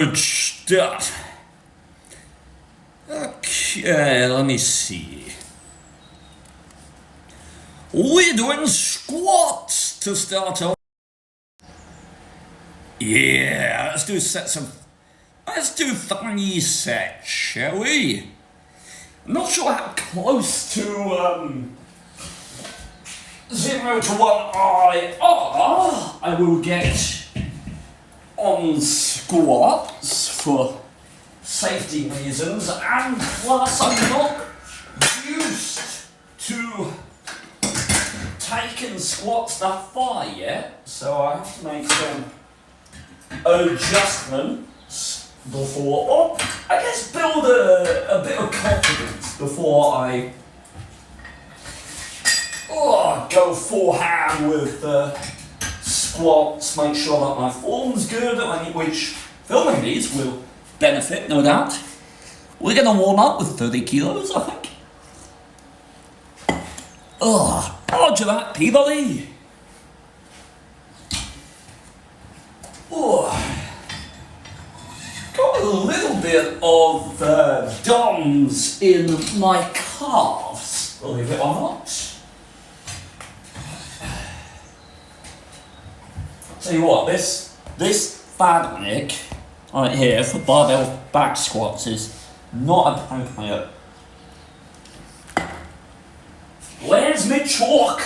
Good stuff. Okay, let me see. We're doing squats to start off. Yeah, let's do 3 sets, shall we? I'm not sure how close to 0 to 1 I will get on squats for safety reasons, and plus I'm not used to taking squats that far yet, so I have to make some adjustments before, I guess build a bit of confidence before I go forehand with squats, make sure that my form's good, which filming these will benefit, no doubt. We're going to warm up with 30 kilos, I think. Roger that, Peabody. Got a little bit of DOMs in my calves, believe it or not. Tell you what, this fabric right here for barbell back squats is not appropriate. Where's my chalk?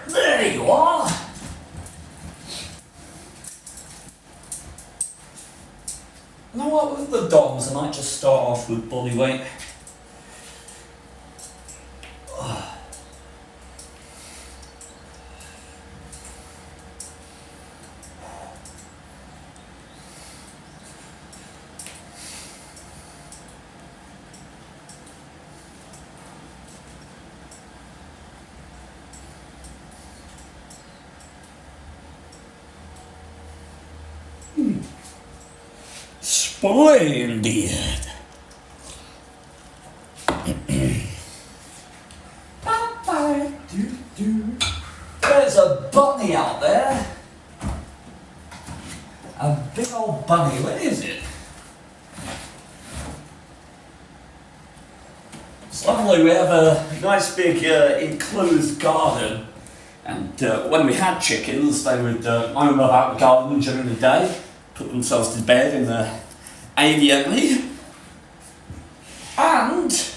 There you are. You know what, with the DOMs I might just start off with bodyweight. Splendid. There's a bunny out there. A big old bunny. Where is it? It's lovely. We have a nice big enclosed garden, and when we had chickens, they would roam about the garden during the day, put themselves to bed in the aviary, and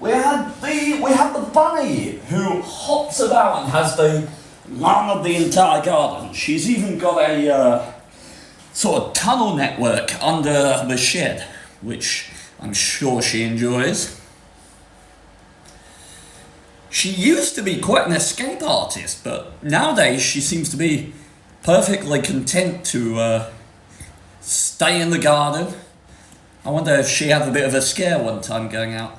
we had the bunny who hops about and has the run of the entire garden. She's even got a sort of tunnel network under the shed, which I'm sure she enjoys. She used to be quite an escape artist, but nowadays she seems to be perfectly content to stay in the garden. I wonder if she had a bit of a scare one time going out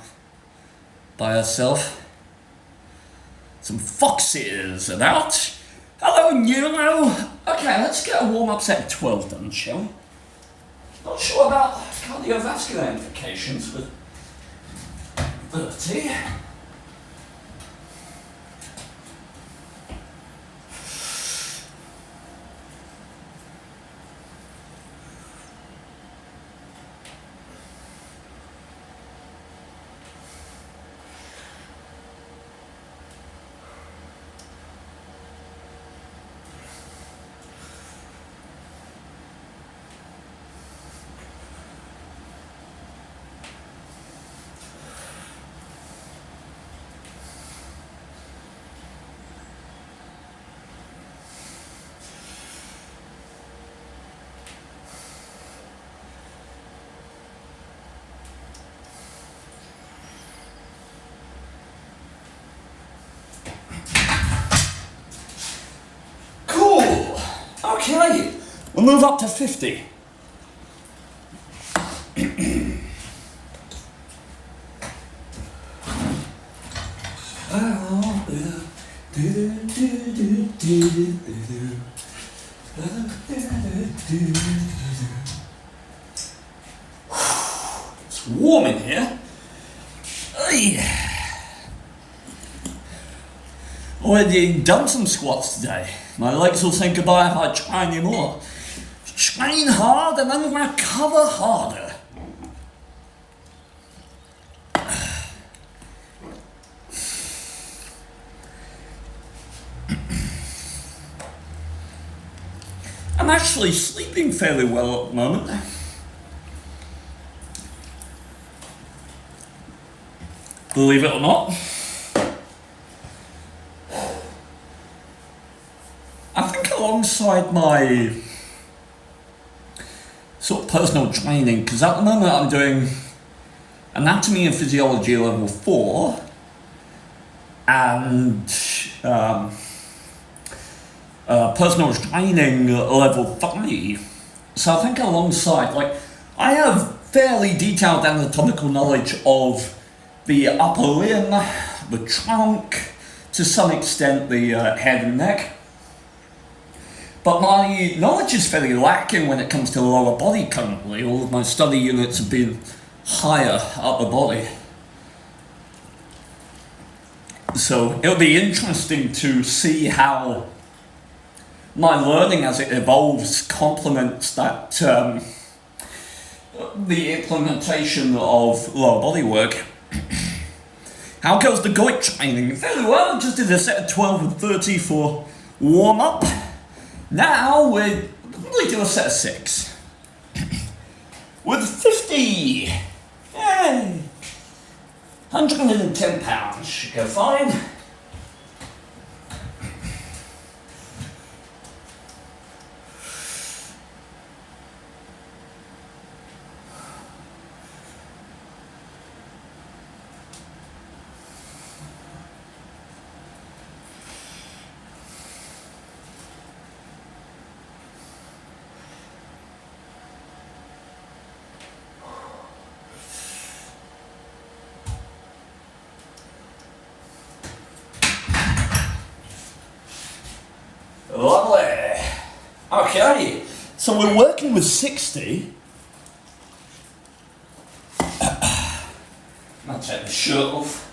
by herself. Some foxes about. Hello, Nuno. Okay, let's get a warm-up set of 12 done, shall we? Not sure about cardiovascular implications with 30. Okay, we'll move up to 50. It's warm in here. Already done some squats today. My legs will say goodbye if I try any more. train hard and then recover harder. I'm actually sleeping fairly well at the moment. Believe it or not. I think alongside my sort of personal training, because at the moment I'm doing Anatomy and Physiology level 4 and personal training level 3. So I think alongside, like, I have fairly detailed anatomical knowledge of the upper limb, the trunk, to some extent the head and neck. But my knowledge is fairly lacking when it comes to the lower body currently. All of my study units have been higher upper body. So it'll be interesting to see how my learning as it evolves complements that the implementation of lower body work. How goes the goit training? Fairly well, just did a set of 12 and 30 for warm-up. Now we're going to do a set of 6. With 50! Yay! 110 pounds should go fine. Lovely. Okay, so we're working with 60. I'll take the shirt off.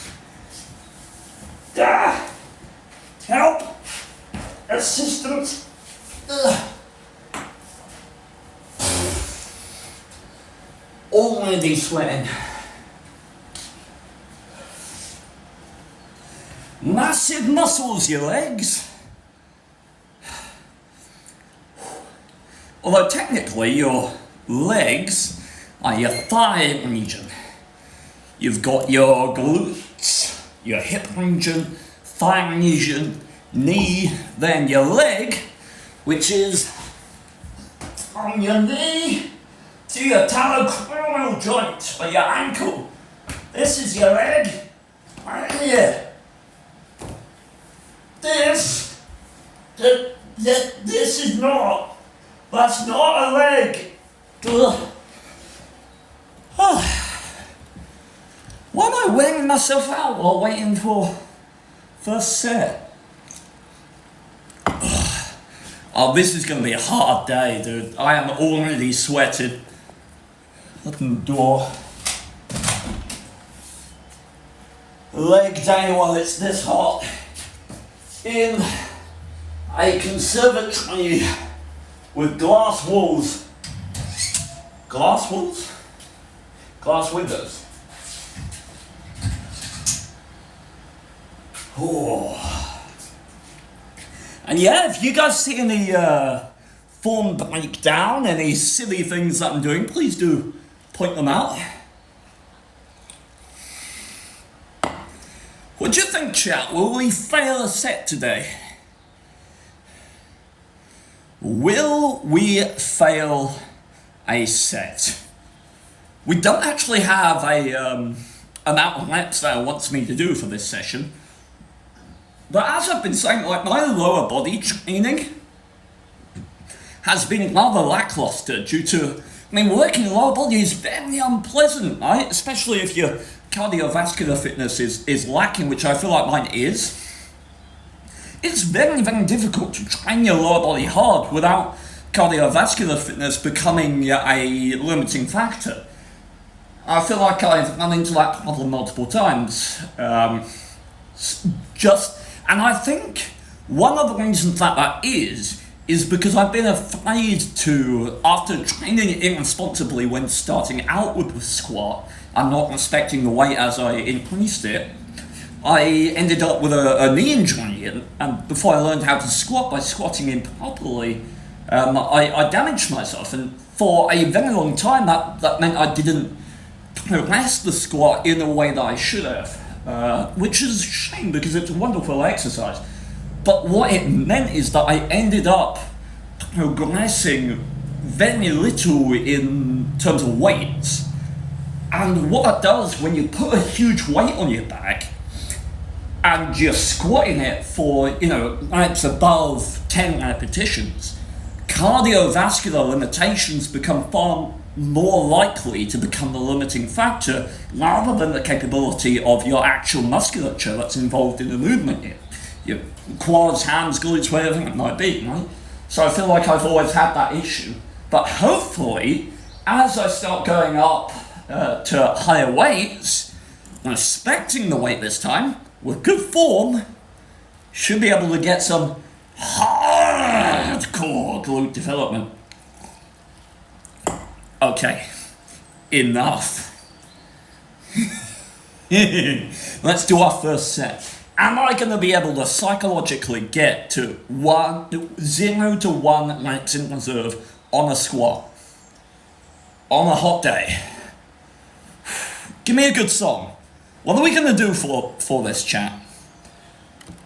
Help! Assistance! Already sweating. Massive muscles, your legs. Although technically your legs are your thigh region. You've got your glutes, your hip region, thigh region, knee, then your leg, which is from your knee to your talocrural joint or your ankle. This is your leg, right here. This is not. That's not a leg. Why am I wearing myself out while waiting for first set? Oh, this is going to be a hard day, dude. I am already sweated. Open the door. Leg day while it's this hot. In a conservatory with glass walls. Glass walls? Glass windows. Oh. And yeah, if you guys see any form breakdown, any silly things that I'm doing, please do point them out. What do you think, chat? Will we fail a set today? Will we fail a set? We don't actually have a amount of reps that it wants me to do for this session. But as I've been saying, like, my lower body training has been rather lackluster due to, I mean, working lower body is very unpleasant, right? Especially if your cardiovascular fitness is lacking, which I feel like mine is. It's very, very difficult to train your lower body hard without cardiovascular fitness becoming a limiting factor. I feel like I've run into that problem multiple times. And I think one of the reasons that is is because I've been afraid to, after training irresponsibly when starting out with the squat and not respecting the weight as I increased it, I ended up with a knee injury, and before I learned how to squat by squatting improperly, I damaged myself, and for a very long time that meant I didn't progress the squat in a way that I should have, which is a shame because it's a wonderful exercise. But what it meant is that I ended up progressing very little in terms of weights. And what that does when you put a huge weight on your back and you're squatting it for, reps above 10 repetitions, cardiovascular limitations become far more likely to become the limiting factor rather than the capability of your actual musculature that's involved in the movement here. Your quads, hams, glutes, whatever it might be, right? So I feel like I've always had that issue. But hopefully, as I start going up to higher weights, respecting the weight this time, with good form, should be able to get some hardcore glute development. Okay, enough. Let's do our first set. Am I going to be able to psychologically get to 0 to 1 reps in reserve on a squat? On a hot day? Give me a good song. What are we going to do for this chat?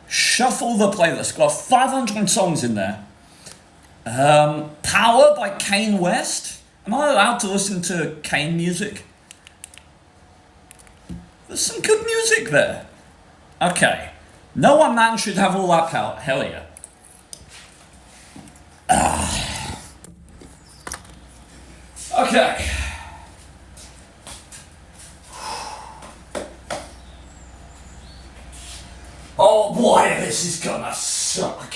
Shuffle the playlist. Got 500 songs in there. Power by Kanye West. Am I allowed to listen to Kane music? There's some good music there. Okay. No one man should have all that power. Hell yeah. Okay. Oh boy, this is gonna suck.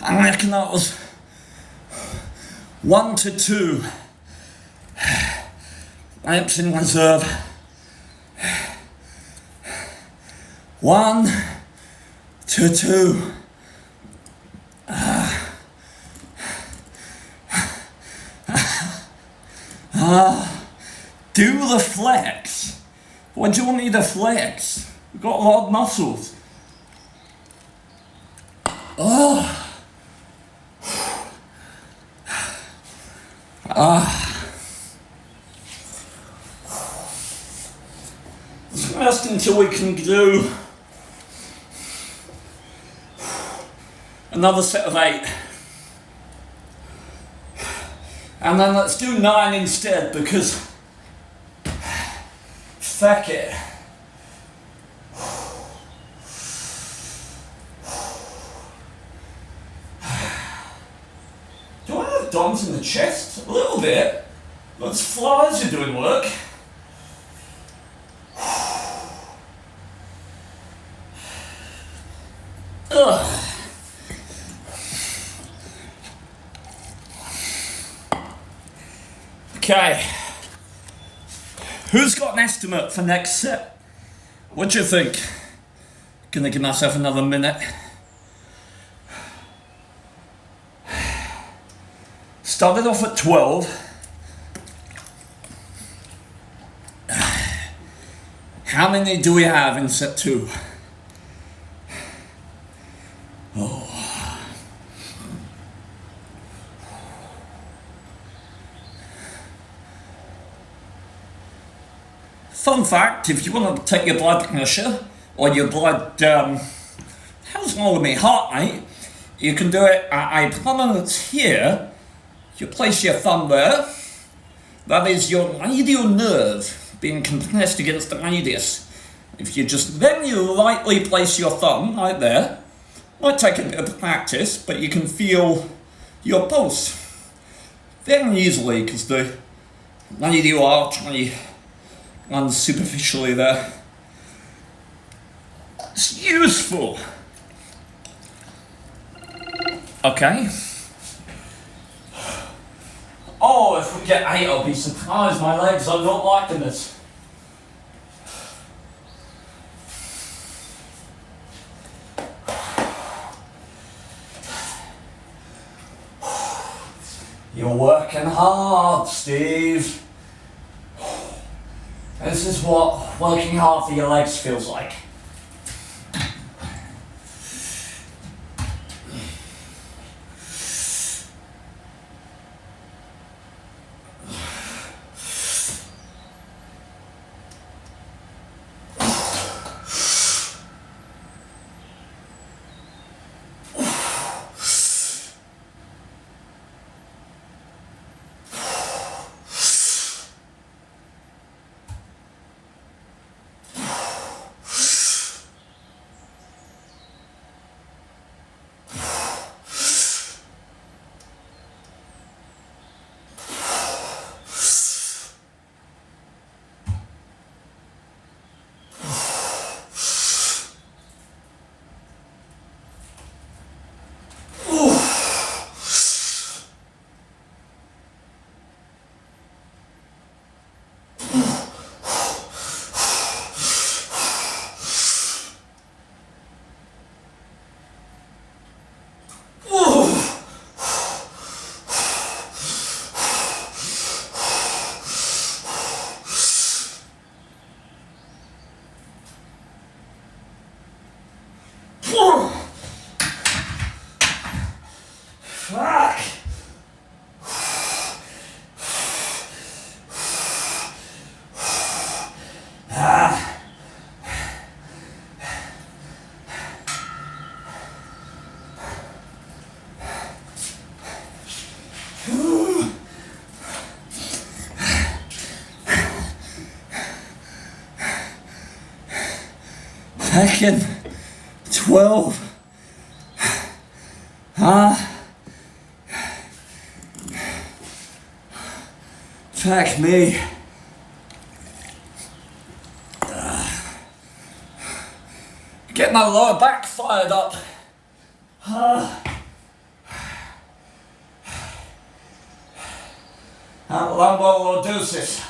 I reckon that was 1 to 2 reps in reserve. 1 to 2. Do the flex. What do you want me to flex? We've got a lot of muscles. Oh. Let's rest until we can do another set of 8. And then let's do 9 instead because fuck it. Do I have DOMs in the chest? A little bit. Those flies are doing work. Ugh. Okay. Who's got an estimate for next set? What do you think? Gonna give myself another minute. Started off at 12. How many do we have in set 2? Oh. Fun fact, if you want to take your blood pressure or your blood, how's wrong with me, heart rate, you can do it at a prominence here. You place your thumb there. That is your radial nerve being compressed against the radius. If you just then you lightly place your thumb right there, might take a bit of practice, but you can feel your pulse very easily because the radial artery runs superficially there. It's useful. Okay. Oh, if we get 8, I'll be surprised. My legs are not liking this. You're working hard, Steve. This is what working hard for your legs feels like. Fuck! Second 12. Fuck me. Get my lower back fired up. Lombolordosis.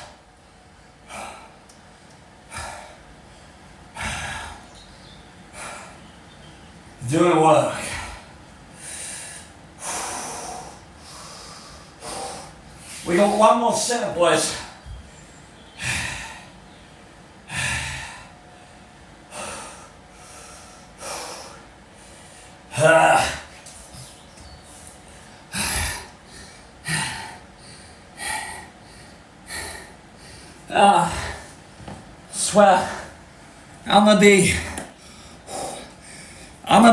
Doing work. We got one more set, boys. Swear, I'm gonna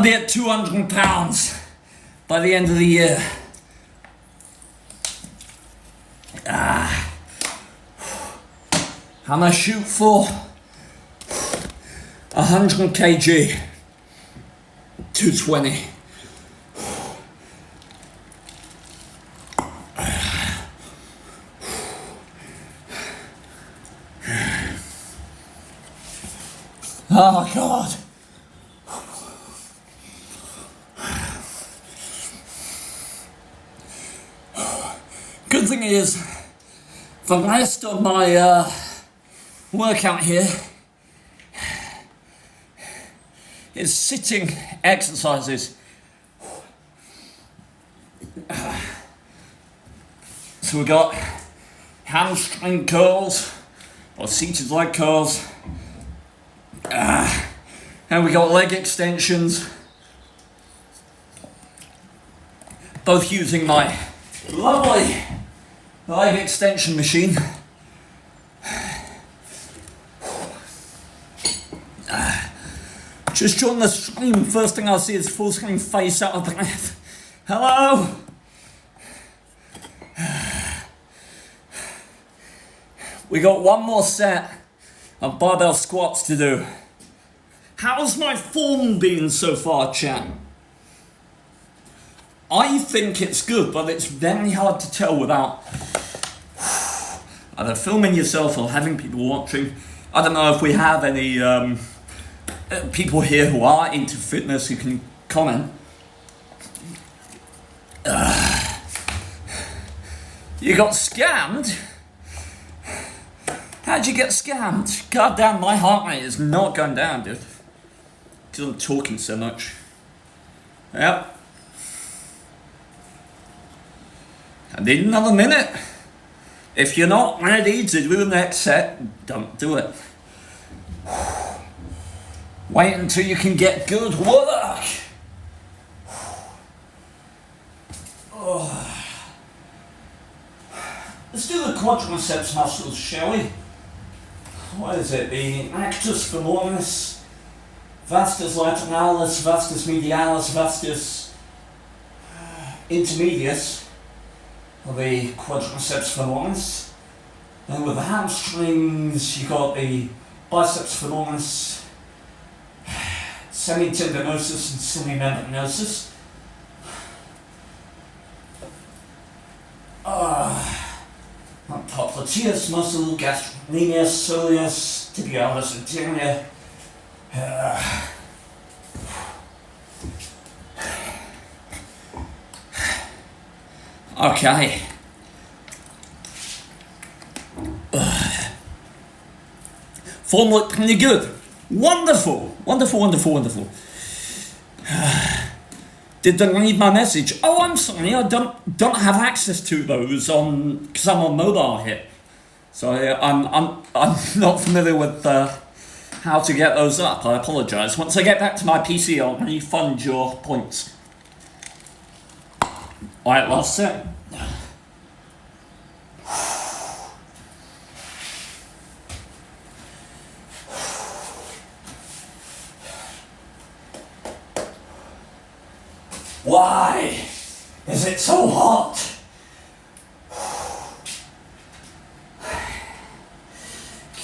be at 200 pounds by the end of the year. I'm gonna shoot for 100 kg, 220. Oh God. Good thing is, the rest of my workout here is sitting exercises. So we got hamstring curls or seated leg curls, and we got leg extensions, both using my lovely leg extension machine. Just join the stream, first thing I see is full screen face out of breath. Hello? We got one more set of barbell squats to do. How's my form been so far, chat? I think it's good, but it's very hard to tell without either filming yourself or having people watching. I don't know if we have any people here who are into fitness who can comment. You got scammed? How'd you get scammed? God damn, my heart rate is not going down, dude. Because I'm talking so much. Yep. I need another minute. If you're not ready to do the next set, don't do it. Wait until you can get good work. Let's do the quadriceps muscles, shall we? What is it? The actus femoris, vastus lateralis, vastus medialis, vastus intermedius of the quadriceps femoris. And with the hamstrings, you got the biceps femoris, semitendinosus and semimembranosus. Popliteus muscle, gastrocnemius, soleus, tibialis anterior. Okay. Form looked pretty good. Wonderful, wonderful, wonderful, wonderful. Did they read my message? Oh, I'm sorry, I don't have access to those on because I'm on mobile here, so I'm not familiar with how to get those up. I apologise. Once I get back to my PC, I'll refund your points. All right, last set. Why is it so hot?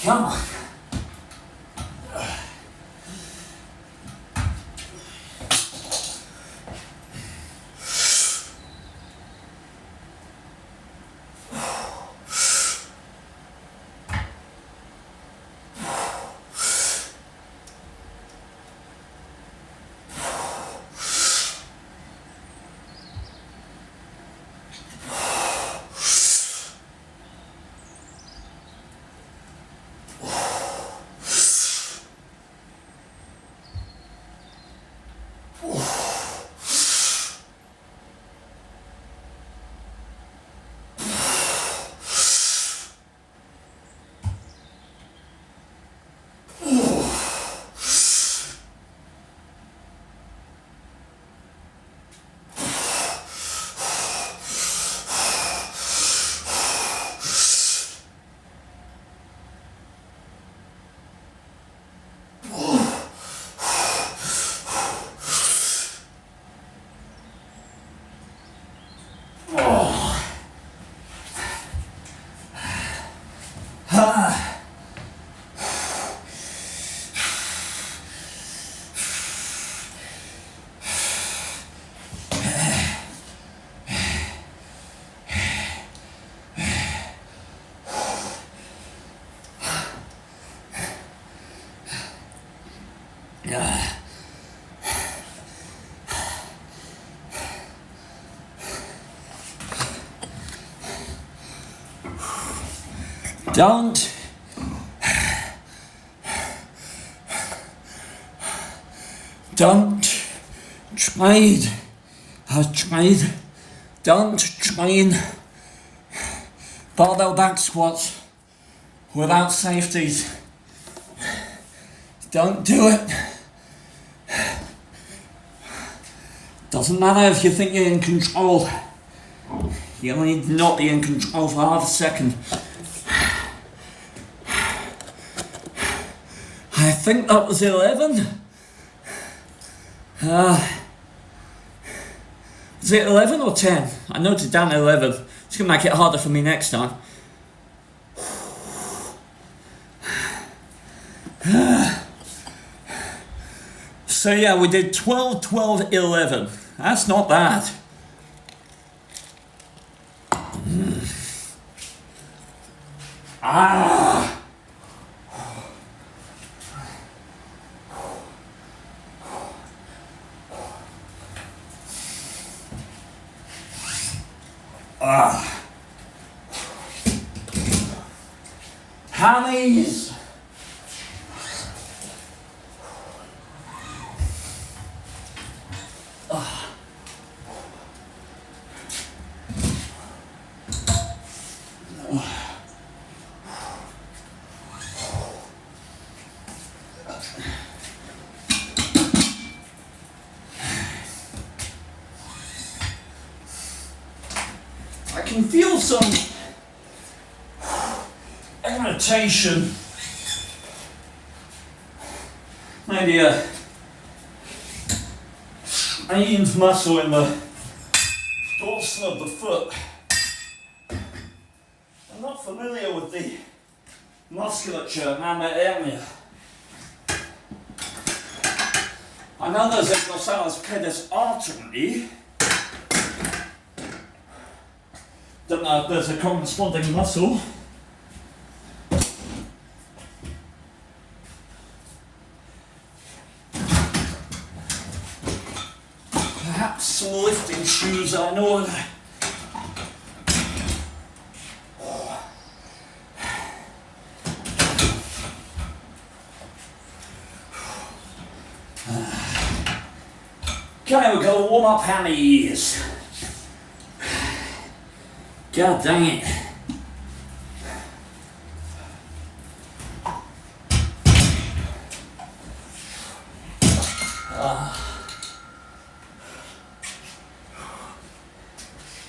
Come on. Don't Don't train barbell back squats without safeties. Don't do it. Doesn't matter if you think you're in control. You need not be in control for half a second. I think that was 11. Is it 11 or 10? I noted down 11. It's going to make it harder for me next time. So yeah, we did 12, 12, 11. That's not bad. Hammies. I can feel some irritation, maybe a strained muscle in the dorsal of the foot. I'm not familiar with the musculature around that area. I know there's a dorsalis pedis artery. Don't know if there's a corresponding muscle. Perhaps some lifting shoes, I know. Okay, we're going to warm up hammies. God dang it.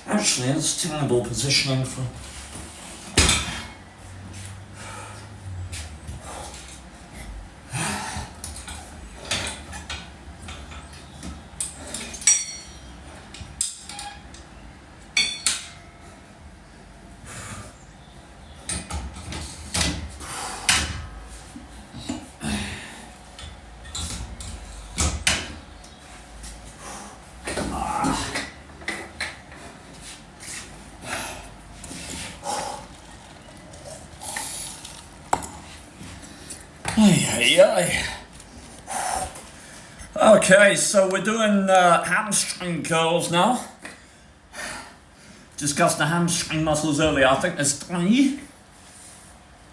Actually, that's terrible positioning for... Okay, so we're doing hamstring curls now. Discussed the hamstring muscles earlier. I think there's 3.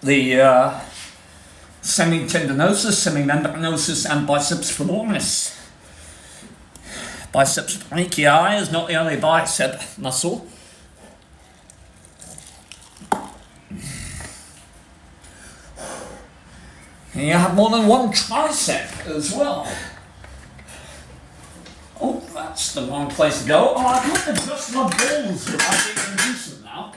The semitendinosus, semimembranosus, and biceps femoris. Biceps brachii is not the only bicep muscle. And you have more than one tricep as well. Oh, that's the wrong place to go. Oh, I can't adjust my balls without being indecent now.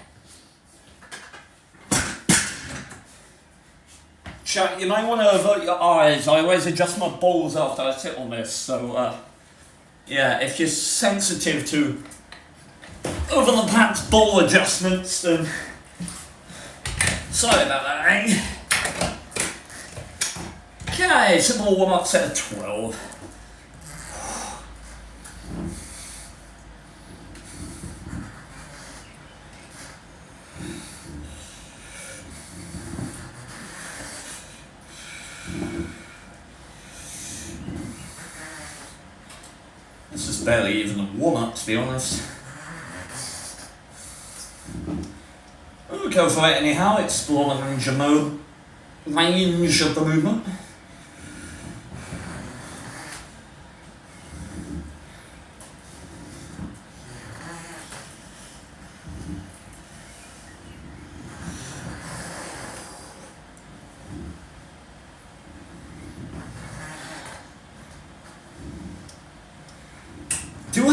Chat, you may want to avert your eyes. I always adjust my balls after I sit on this, so yeah, if you're sensitive to over the pants ball adjustments, then sorry about that, eh? Okay, simple warm-up set of 12. This is barely even a warm-up, to be honest. We'll go for it anyhow, explore the range of the movement.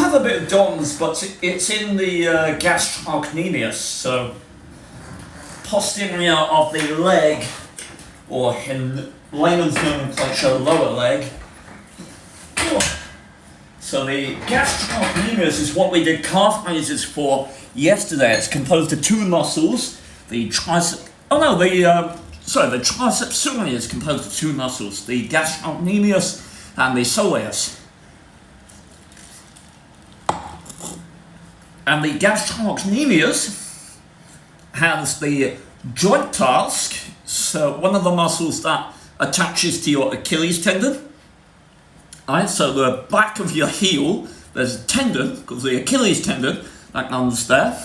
have a bit of DOMS, but it's in the gastrocnemius, so posterior of the leg, or in layman's nomenclature, lower leg. So the gastrocnemius is what we did calf raises for yesterday. It's composed of two muscles, the triceps. Oh no, the triceps summi is composed of two muscles, the gastrocnemius and the soleus. And the gastrocnemius has the joint task, so one of the muscles that attaches to your Achilles tendon. Alright, so the back of your heel, there's a tendon, called the Achilles tendon, that runs there.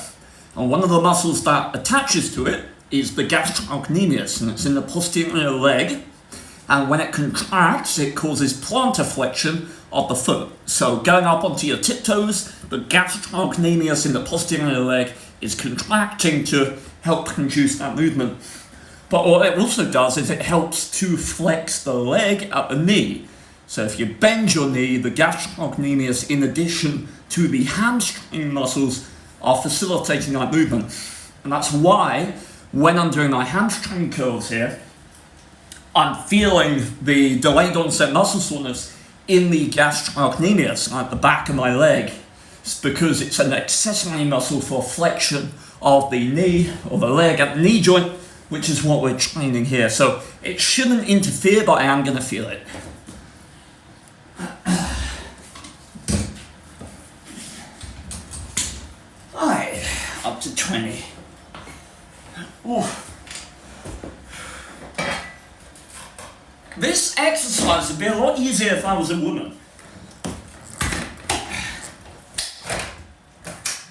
And one of the muscles that attaches to it is the gastrocnemius, and it's in the posterior leg. And when it contracts, it causes plantar flexion of the foot. So going up onto your tiptoes, the gastrocnemius in the posterior leg is contracting to help produce that movement. But what it also does is it helps to flex the leg at the knee. So if you bend your knee, the gastrocnemius, in addition to the hamstring muscles, are facilitating that movement. And that's why, when I'm doing my hamstring curls here, I'm feeling the delayed onset muscle soreness in the gastrocnemius, at the back of my leg. It's because it's an accessory muscle for flexion of the knee, or the leg at the knee joint, which is what we're training here. So it shouldn't interfere, but I am going to feel it. Alright, up to 20. Ooh. This exercise would be a lot easier if I was a woman.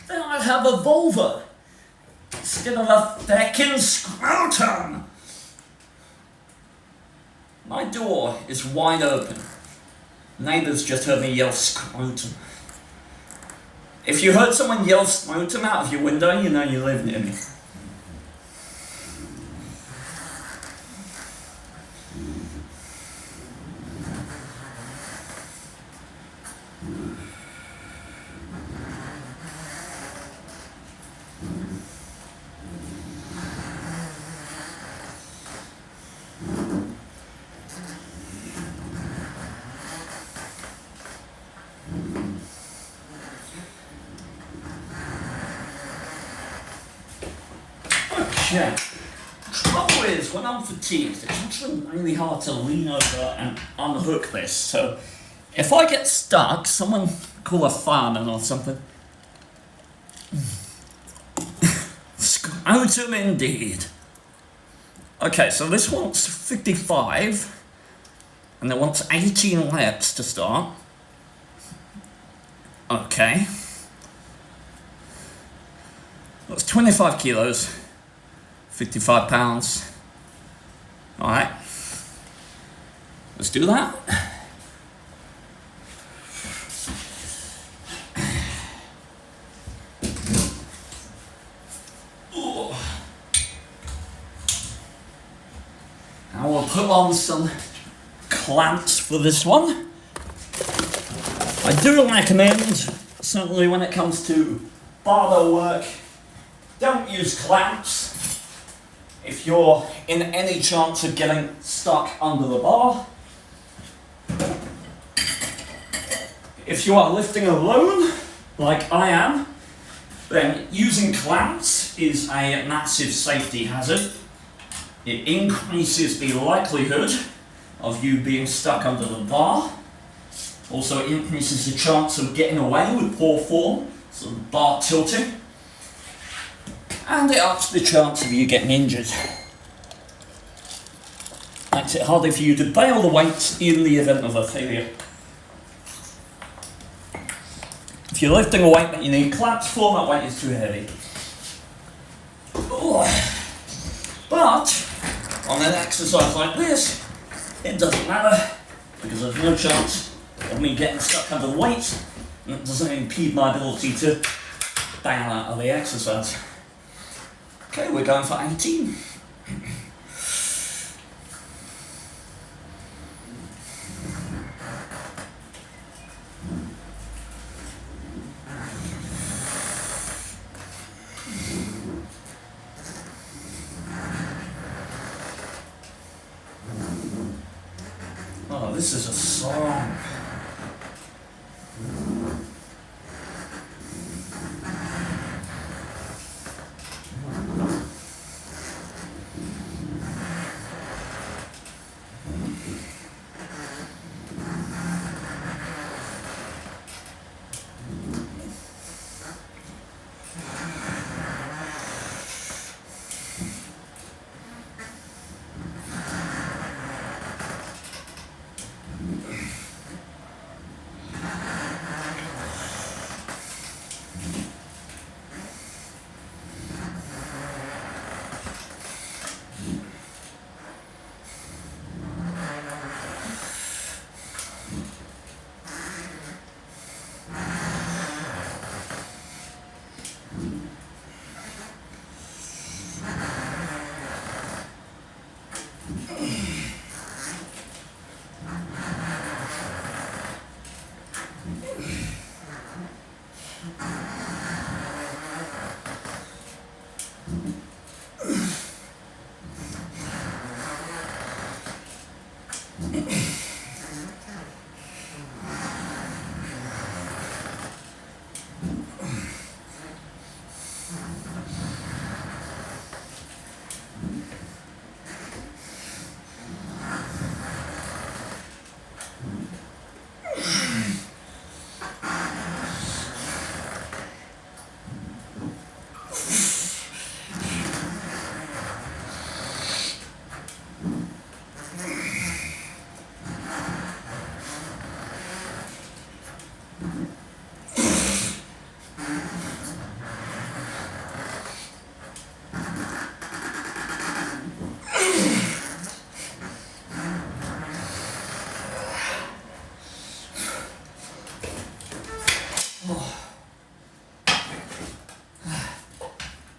Then I'd have a vulva instead of a feckin' scrotum. My door is wide open. Neighbours just heard me yell scrotum. If you heard someone yell scrotum out of your window, you know you live near me. Okay. Trouble is, when I'm fatigued, it's actually really hard to lean over and unhook this. So, if I get stuck, someone call a fireman or something. Scrotum indeed. Okay, so this wants 55, and it wants 18 reps to start. Okay. That's 25 kilos. 55 pounds. Alright. Let's do that. Ooh. Now we'll put on some clamps for this one. I do recommend, certainly when it comes to barbell work, don't use clamps if you're in any chance of getting stuck under the bar. If you are lifting alone, like I am, then using clamps is a massive safety hazard. It increases the likelihood of you being stuck under the bar. Also, it increases the chance of getting away with poor form, so the bar tilting. And it ups the chance of you getting injured. Makes it harder for you to bail the weight in the event of a failure. If you're lifting a weight that you need clamps for, that weight is too heavy. Ooh. But on an exercise like this, it doesn't matter, because there's no chance of me getting stuck under the weight, and it doesn't impede my ability to bail out of the exercise. Okay, we're going for 18.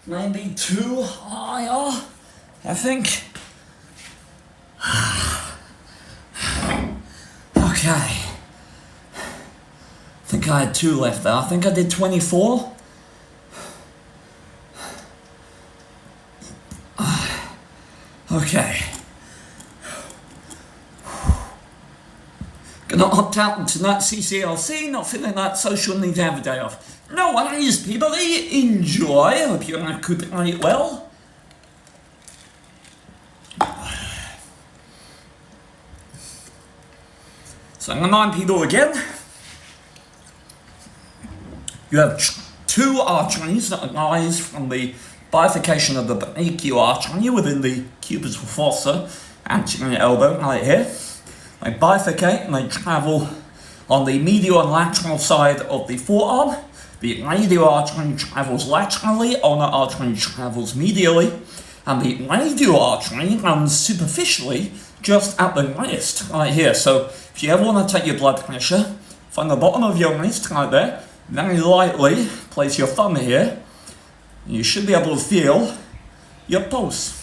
Maybe too higher, I think. Okay. I think I had 2 left there. I think I did 24. Okay. Gonna opt out into that CCLC, not feeling that social need to have a day off. No worries, people. Enjoy. Hope you're gonna recuperate well. So I'm gonna remind people again. You have 2 arteries that arise from the bifurcation of the brachial artery within the cubital fossa, anterior elbow, right here. They bifurcate and they travel on the medial and lateral side of the forearm. The radial artery travels laterally, ulnar artery travels medially, and the radial artery runs superficially just at the wrist, right here. So if you ever want to take your blood pressure, from the bottom of your wrist, right there, very lightly place your thumb here, you should be able to feel your pulse.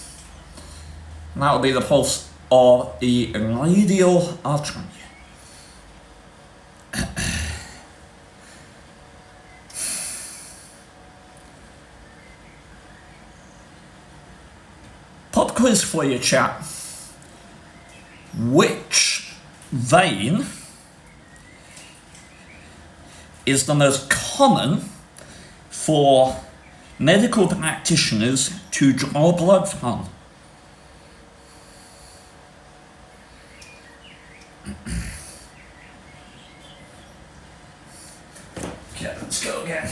And that will be the pulse of the radial artery. Pop quiz for you, chat. Which vein is the most common for medical practitioners to draw blood from? Okay, let's go again.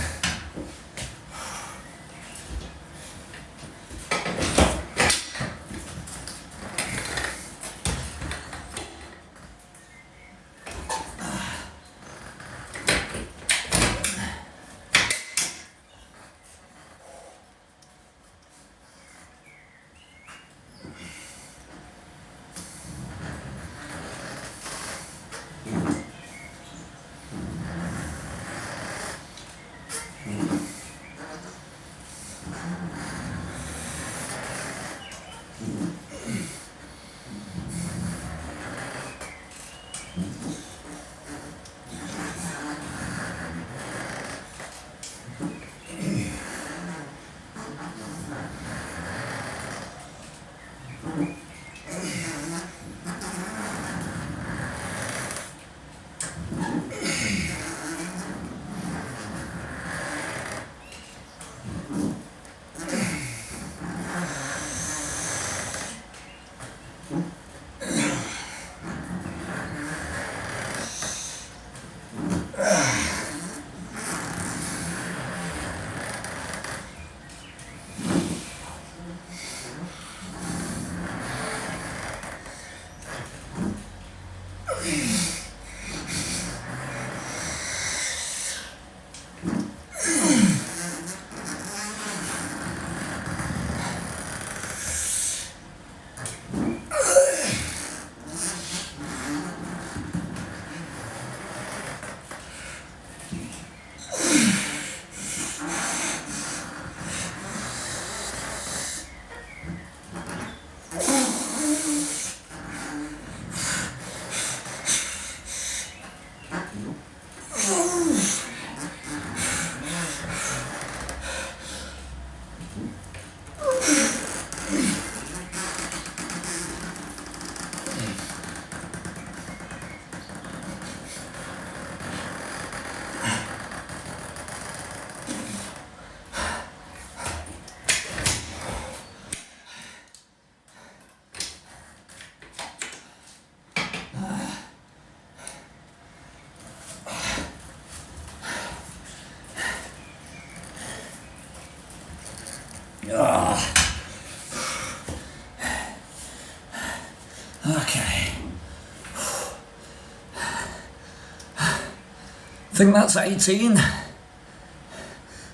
think that's 18.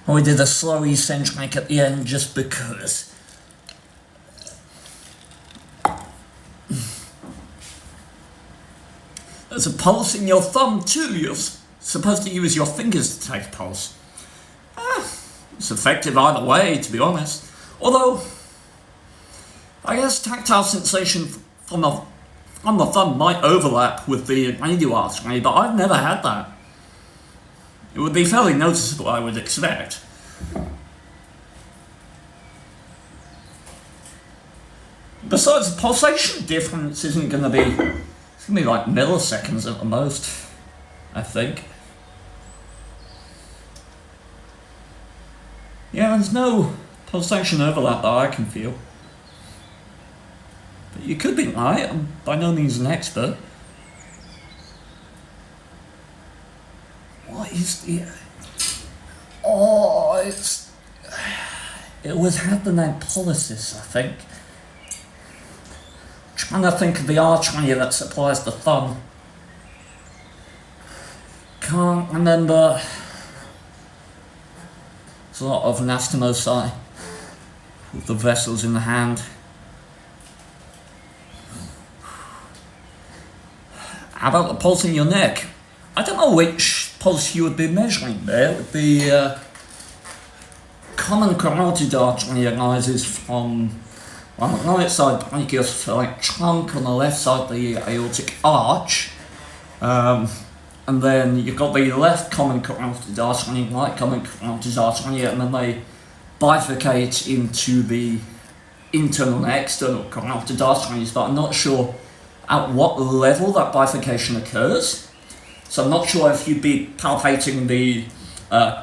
We did a slow eccentric at the end just because. There's a pulse in your thumb too. You're supposed to use your fingers to take a pulse. It's effective either way, to be honest. Although, I guess tactile sensation from the thumb might overlap with the radial artery, but I've never had that. It would be fairly noticeable, I would expect. Besides, the pulsation difference isn't going to be... It's going to be like milliseconds at the most, I think. Yeah, there's no pulsation overlap that I can feel. But you could be right, I'm by no means an expert. What is the... Oh, it was had the name polysis, I think. Trying to think of the artery that supplies the thumb. Can't remember. There's a lot of anastomosis with the vessels in the hand. How about the pulse in your neck? I don't know which pulse you would be measuring there. The common carotid artery arises from on the right side brachiophytic trunk, on the left side the aortic arch, and then you've got the left common carotid artery, right common carotid artery, and then they bifurcate into the internal and external carotid arteries, but I'm not sure at what level that bifurcation occurs. So I'm not sure if you'd be palpating the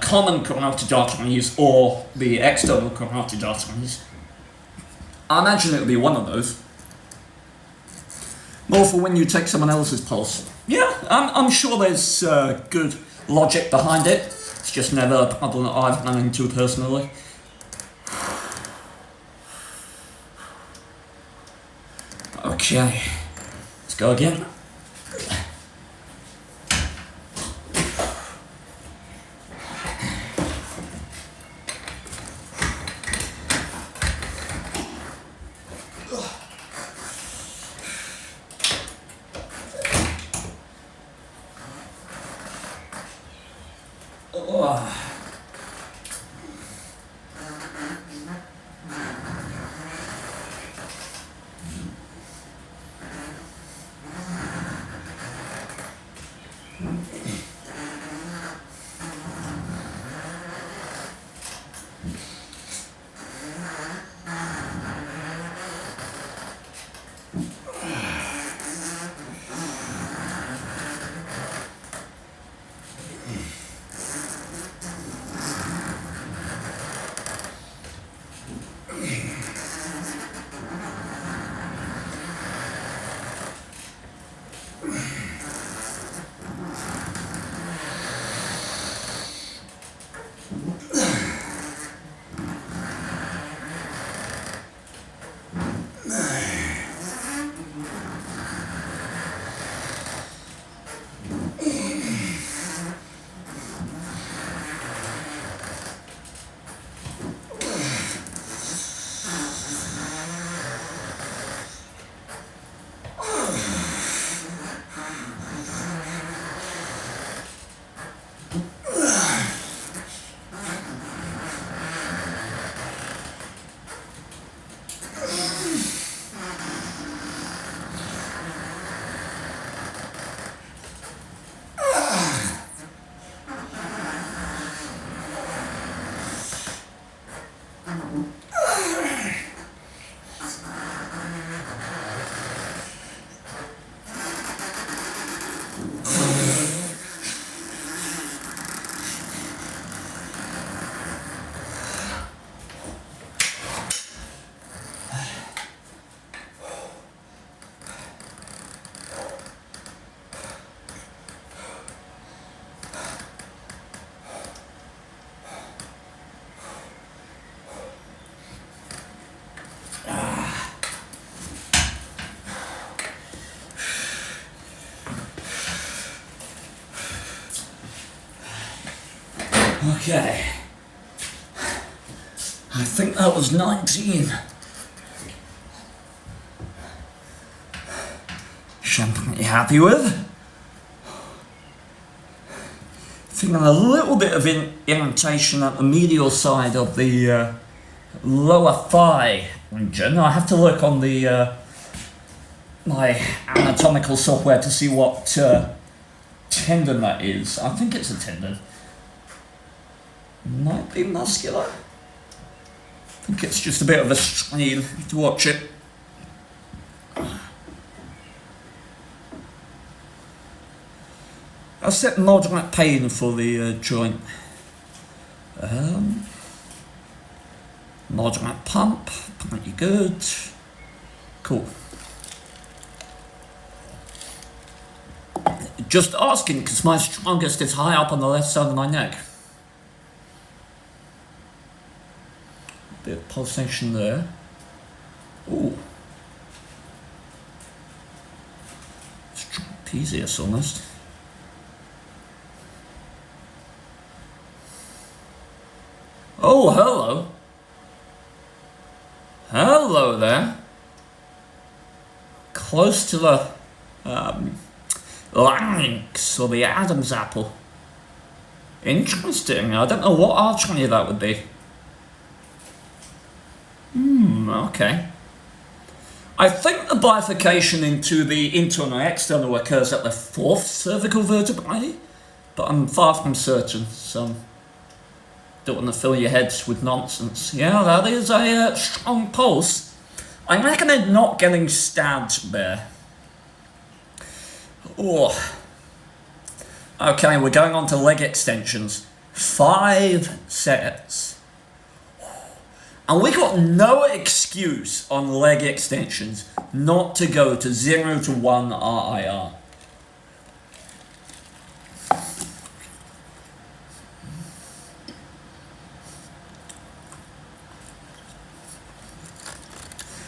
common carotid arteries or the external carotid arteries. I imagine it would be one of those. More for when you take someone else's pulse. Yeah, I'm sure there's good logic behind it. It's just never a problem that I've run into personally. Okay, let's go again. Okay. I think that was 19. Which I'm pretty happy with. Feeling a little bit of irritation at the medial side of the lower thigh region. I have to look on the my anatomical software to see what tendon that is. I think it's a tendon. Might be muscular. I think it's just a bit of a strain to watch it. I'll set moderate pain for the joint. Moderate pump, pretty good. Cool. Just asking because my strongest is high up on the left side of my neck. Bit of pulsation there. Ooh. It's trapezius almost. Oh, hello. Hello there. Close to the larynx or the Adam's apple. Interesting. I don't know what artery that would be. Okay. I think the bifurcation into the internal and external occurs at the 4th cervical vertebrae, but I'm far from certain, so don't want to fill your heads with nonsense. Yeah, that is a strong pulse. I recommend not getting stabbed there. Oh. Okay, we're going on to leg extensions. 5 sets. And we got no excuse on leg extensions not to go to 0 to 1 RIR.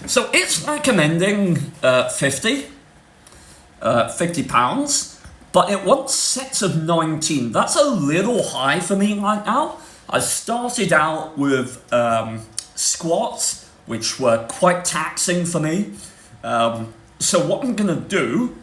So it's recommending 50 pounds, but it wants sets of 19. That's a little high for me right now. I started out with squats, which were quite taxing for me. So what I'm gonna do,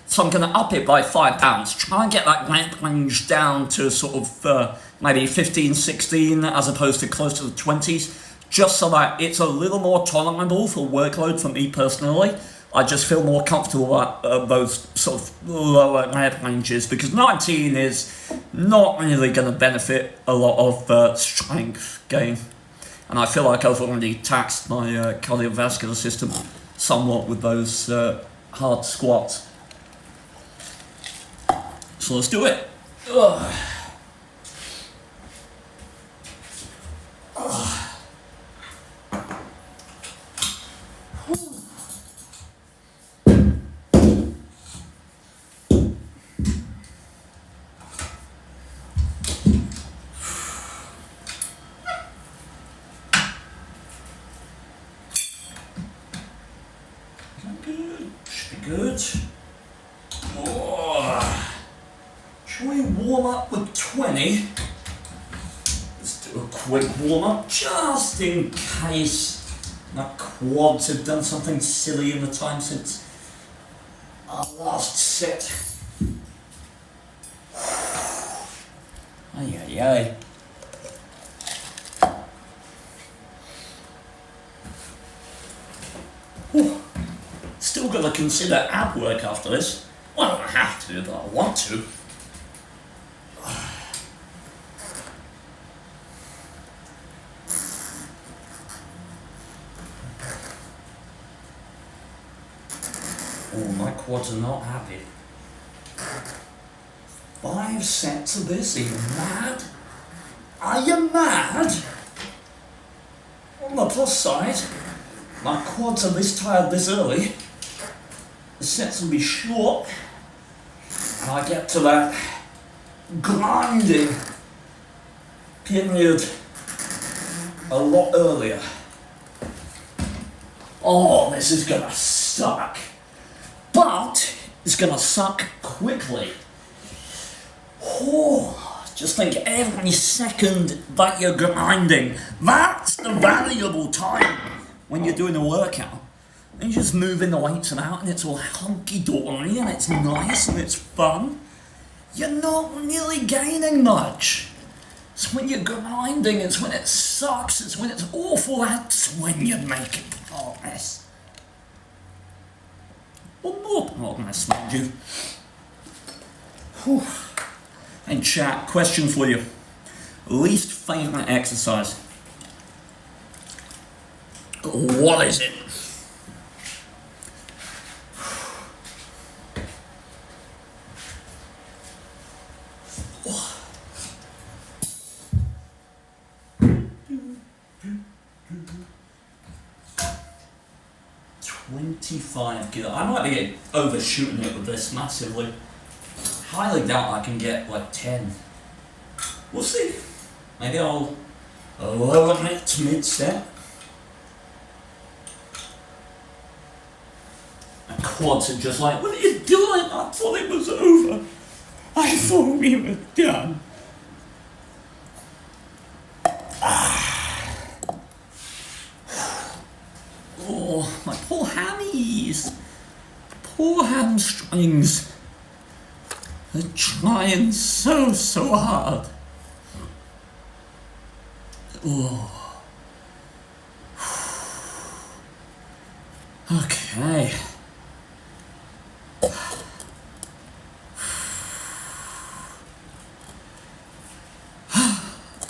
so I'm gonna up it by 5 pounds, try and get that rep range down to sort of maybe 15, 16, as opposed to close to the 20s. Just so that it's a little more tolerable for workload for me personally. I just feel more comfortable at those sort of lower rep ranges because 19 is not really going to benefit a lot of strength gain. And I feel like I've already taxed my cardiovascular system somewhat with those hard squats. So let's do it. Ugh. Ugh. Good. Oh. Shall we warm up with 20? Let's do a quick warm up just in case my quads have done something silly in the time since our last set. Ay, ay, ay. Whew. Still got to consider ab work after this. Well, I don't have to, but I want to. Oh, my quads are not happy. 5 sets of this? Are you mad? Are you mad? On the plus side, my quads are this tired this early. The sets will be short, and I get to that grinding period a lot earlier. Oh, this is gonna suck. But it's gonna suck quickly. Oh, Just think every second that you're grinding, that's the valuable time when you're doing a workout. And you're just moving the weights about and it's all hunky-dory and it's nice and it's fun. You're not really gaining much. It's when you're grinding, it's when it sucks, it's when it's awful, that's when you're making progress. One more progress, mind you. Whew. And chat, question for you. Least favourite exercise? What is it? $25. I might be overshooting it with this massively. Highly doubt I can get like 10. We'll see. Maybe I'll lower it mid-step. And quads are just like, what are you doing? I thought it was over. I thought we were done. Oh, my poor hammies. Poor hamstrings. They're trying so hard. Oh. Okay.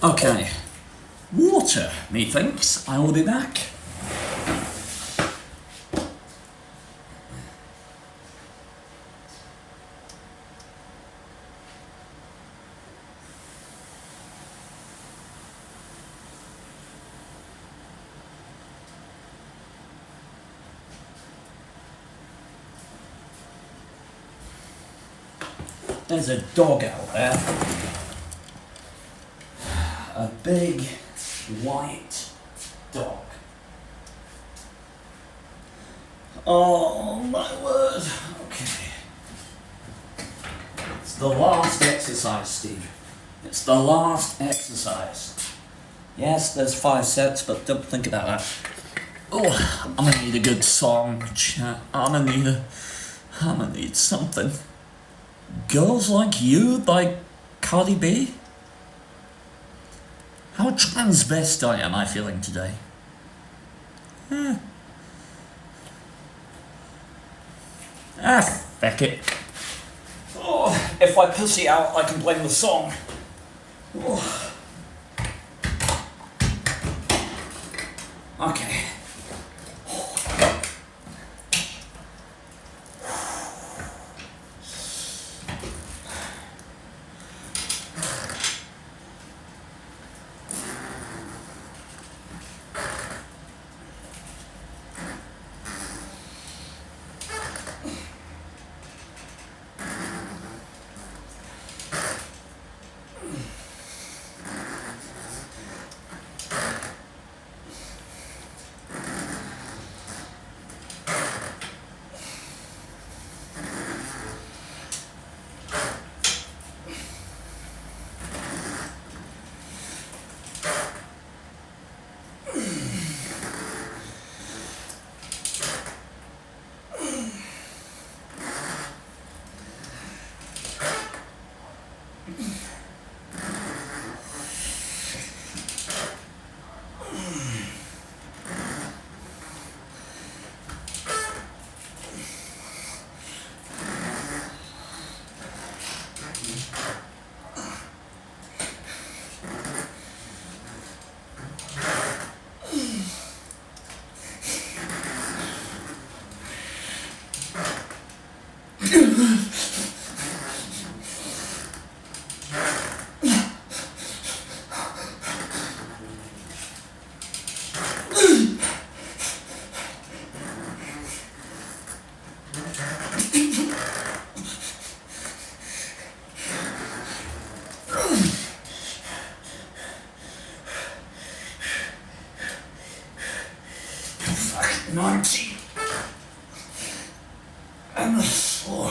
Okay. Water, methinks. I will be back. There's a dog out there. A big white dog. Oh my word. Okay. It's the last exercise, Steve. It's the last exercise. Yes, there's 5 sets, but don't think about that. Oh, I'm gonna need a good song, chat. I'm gonna need something. Girls Like You by Cardi B? How transvestite am I feeling today? Feck it. Oh, if I pussy out, I can blame the song. Oh. Okay. Naughty and slow.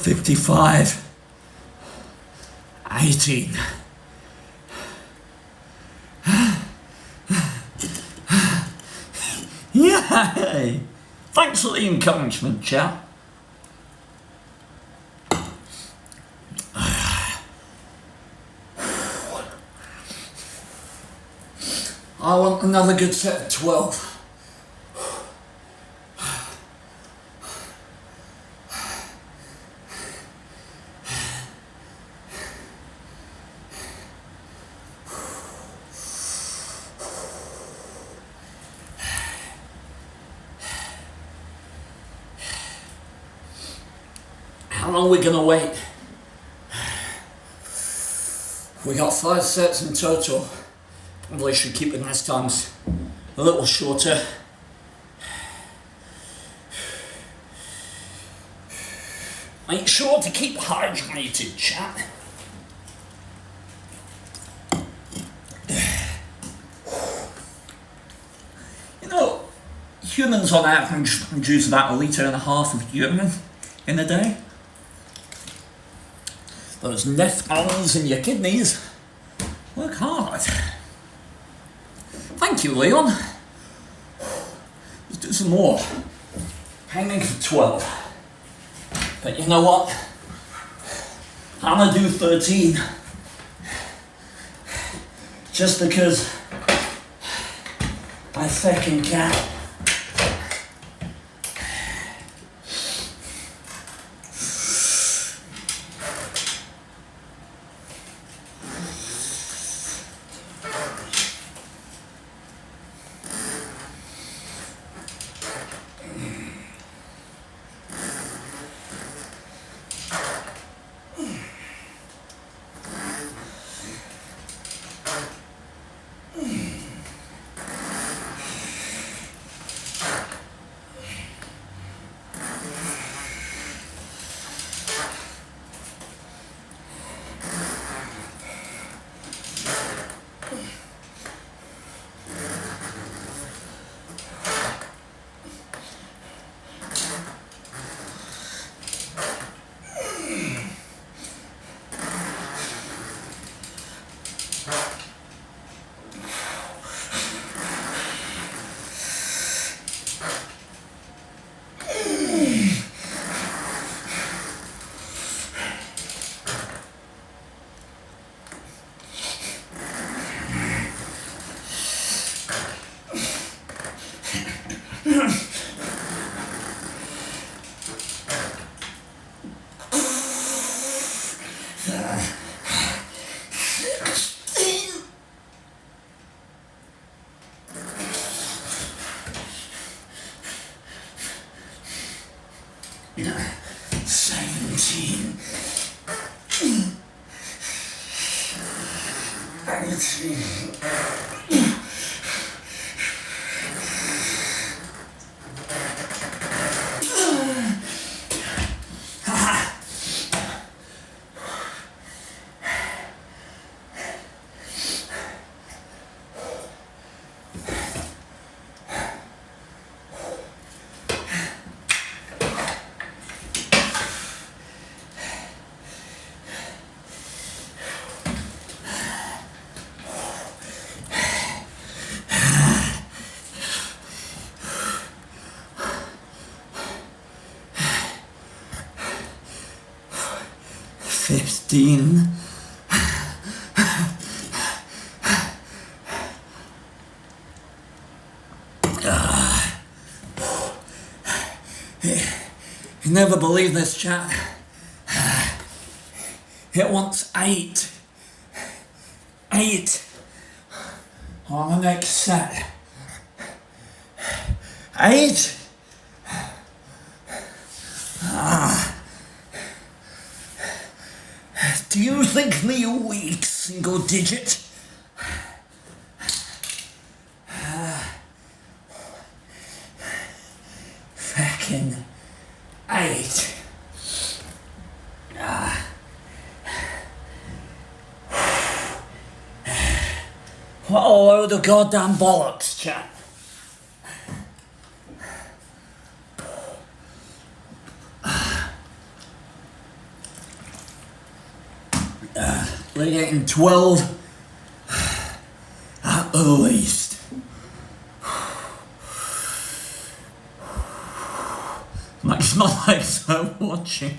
55, 18. Yay! Thanks for the encouragement, chap. I want another good set of 12. How long are we gonna wait? We got 5 sets in total. Probably should keep the rest times a little shorter. Make sure to keep hydrated, chat. You know, humans on average produce about 1.5 litres of urine in a day. Those nephrons in your kidneys work hard. Thank you, Leon. Let's do some more. Hanging for 12. But you know what? I'm gonna do 13. Just because I fucking can. Fifteen. You never believe this, chat. It wants 8. 8 on the next set. 8. Do you think me a weak single digit? Fucking 8. What a load of goddamn bollocks, chat. We're getting 12 at the least. Makes my legs so watching.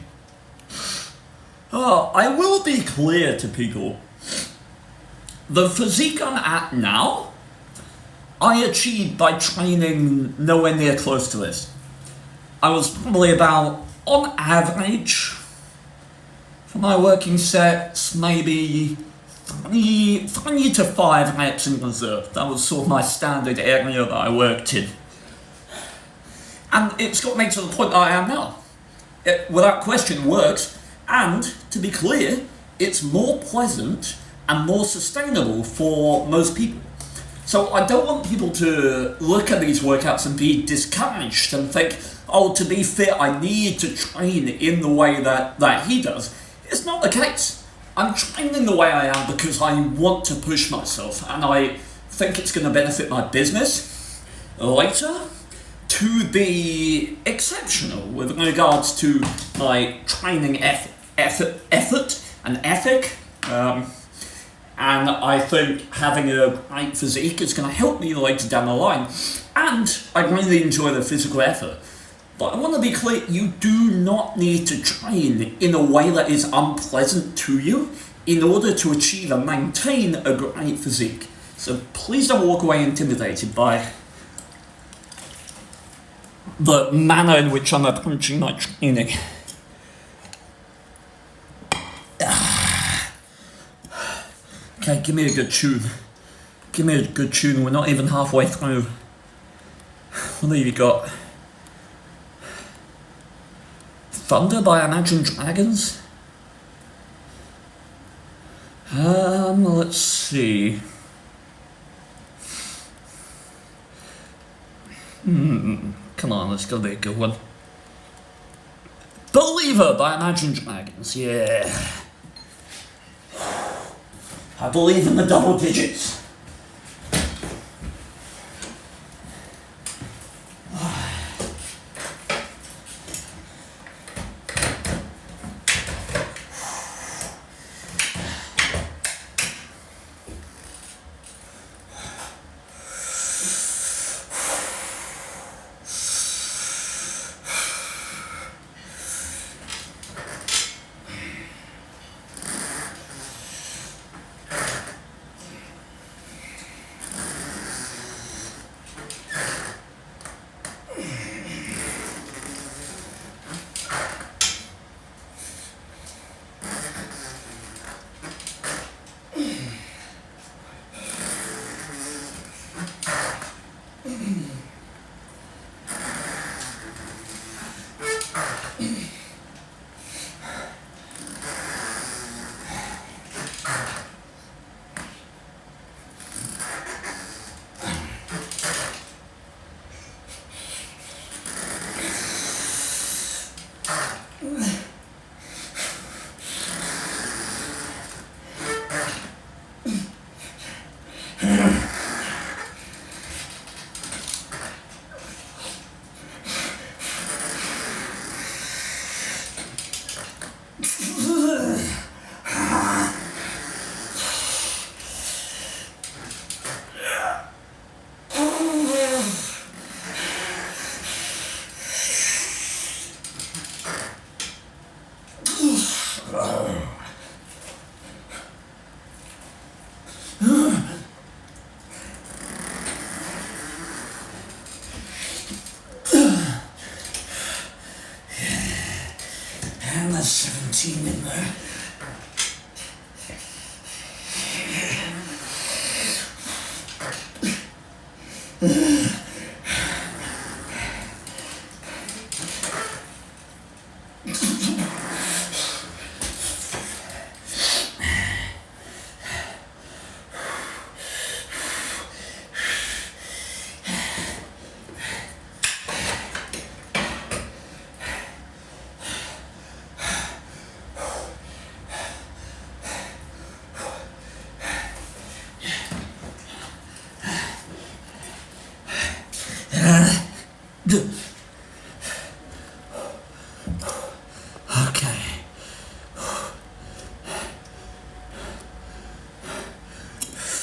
Oh, I will be clear to people. The physique I'm at now, I achieved by training nowhere near close to this. I was probably about, on average, for my working sets, maybe 3 to 5 reps in reserve. That was sort of my standard area that I worked in. And it's got me to the point that I am now. It, without question, works. And, to be clear, it's more pleasant and more sustainable for most people. So I don't want people to look at these workouts and be discouraged and think, oh, to be fit, I need to train in the way that he does. It's not the case. I'm training the way I am because I want to push myself, and I think it's going to benefit my business later to be exceptional with regards to my training effort and ethic. And I think having a great physique is going to help me later down the line. And I really enjoy the physical effort. But I want to be clear, you do not need to train in a way that is unpleasant to you in order to achieve and maintain a great physique. So please don't walk away intimidated by the manner in which I'm approaching my training. Okay, give me a good tune. Give me a good tune. We're not even halfway through. What have you got? Thunder by Imagine Dragons? Let's see. Come on, that's gotta be a good one. Believer by Imagine Dragons, yeah. I believe in the double digits. And there's 17 in there. Okay.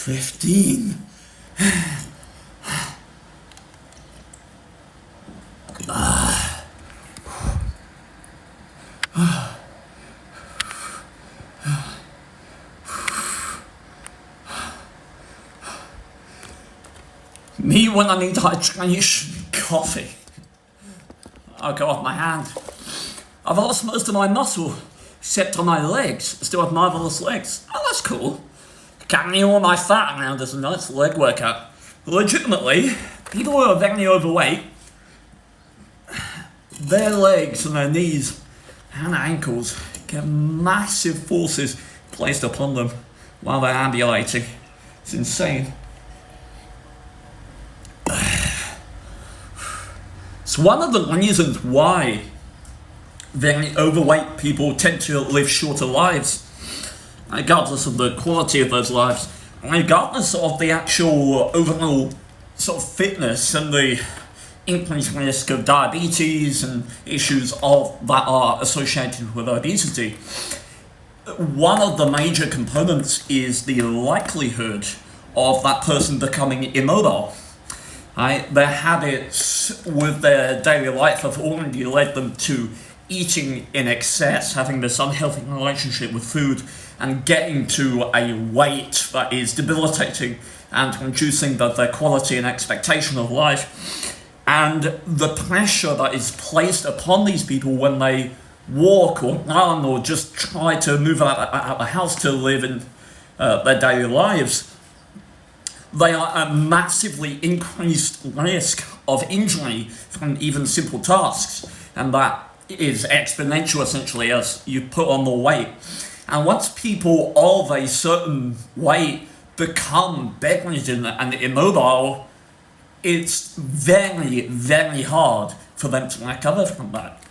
15. Me when I need hydration, coffee. I'll go off my hand. I've lost most of my muscle, except on my legs. I still have marvelous legs. Oh, that's cool. Carrying all my fat around is a nice leg workout. Legitimately, people who are very overweight, their legs and their knees and ankles get massive forces placed upon them while they're ambulating. It's insane. It's one of the reasons why very overweight people tend to live shorter lives, regardless of the quality of those lives, regardless of the actual overall sort of fitness and the increased risk of diabetes and issues of that are associated with obesity. One of the major components is the likelihood of that person becoming immobile. Their habits with their daily life have already led them to eating in excess, having this unhealthy relationship with food, and getting to a weight that is debilitating and reducing their quality and expectation of life. And the pressure that is placed upon these people when they walk or run or just try to move out of the house to live in their daily lives, they are at massively increased risk of injury from even simple tasks, and that is exponential essentially as you put on more weight. And once people of a certain weight become bedridden and immobile, it's very, very hard for them to recover from that.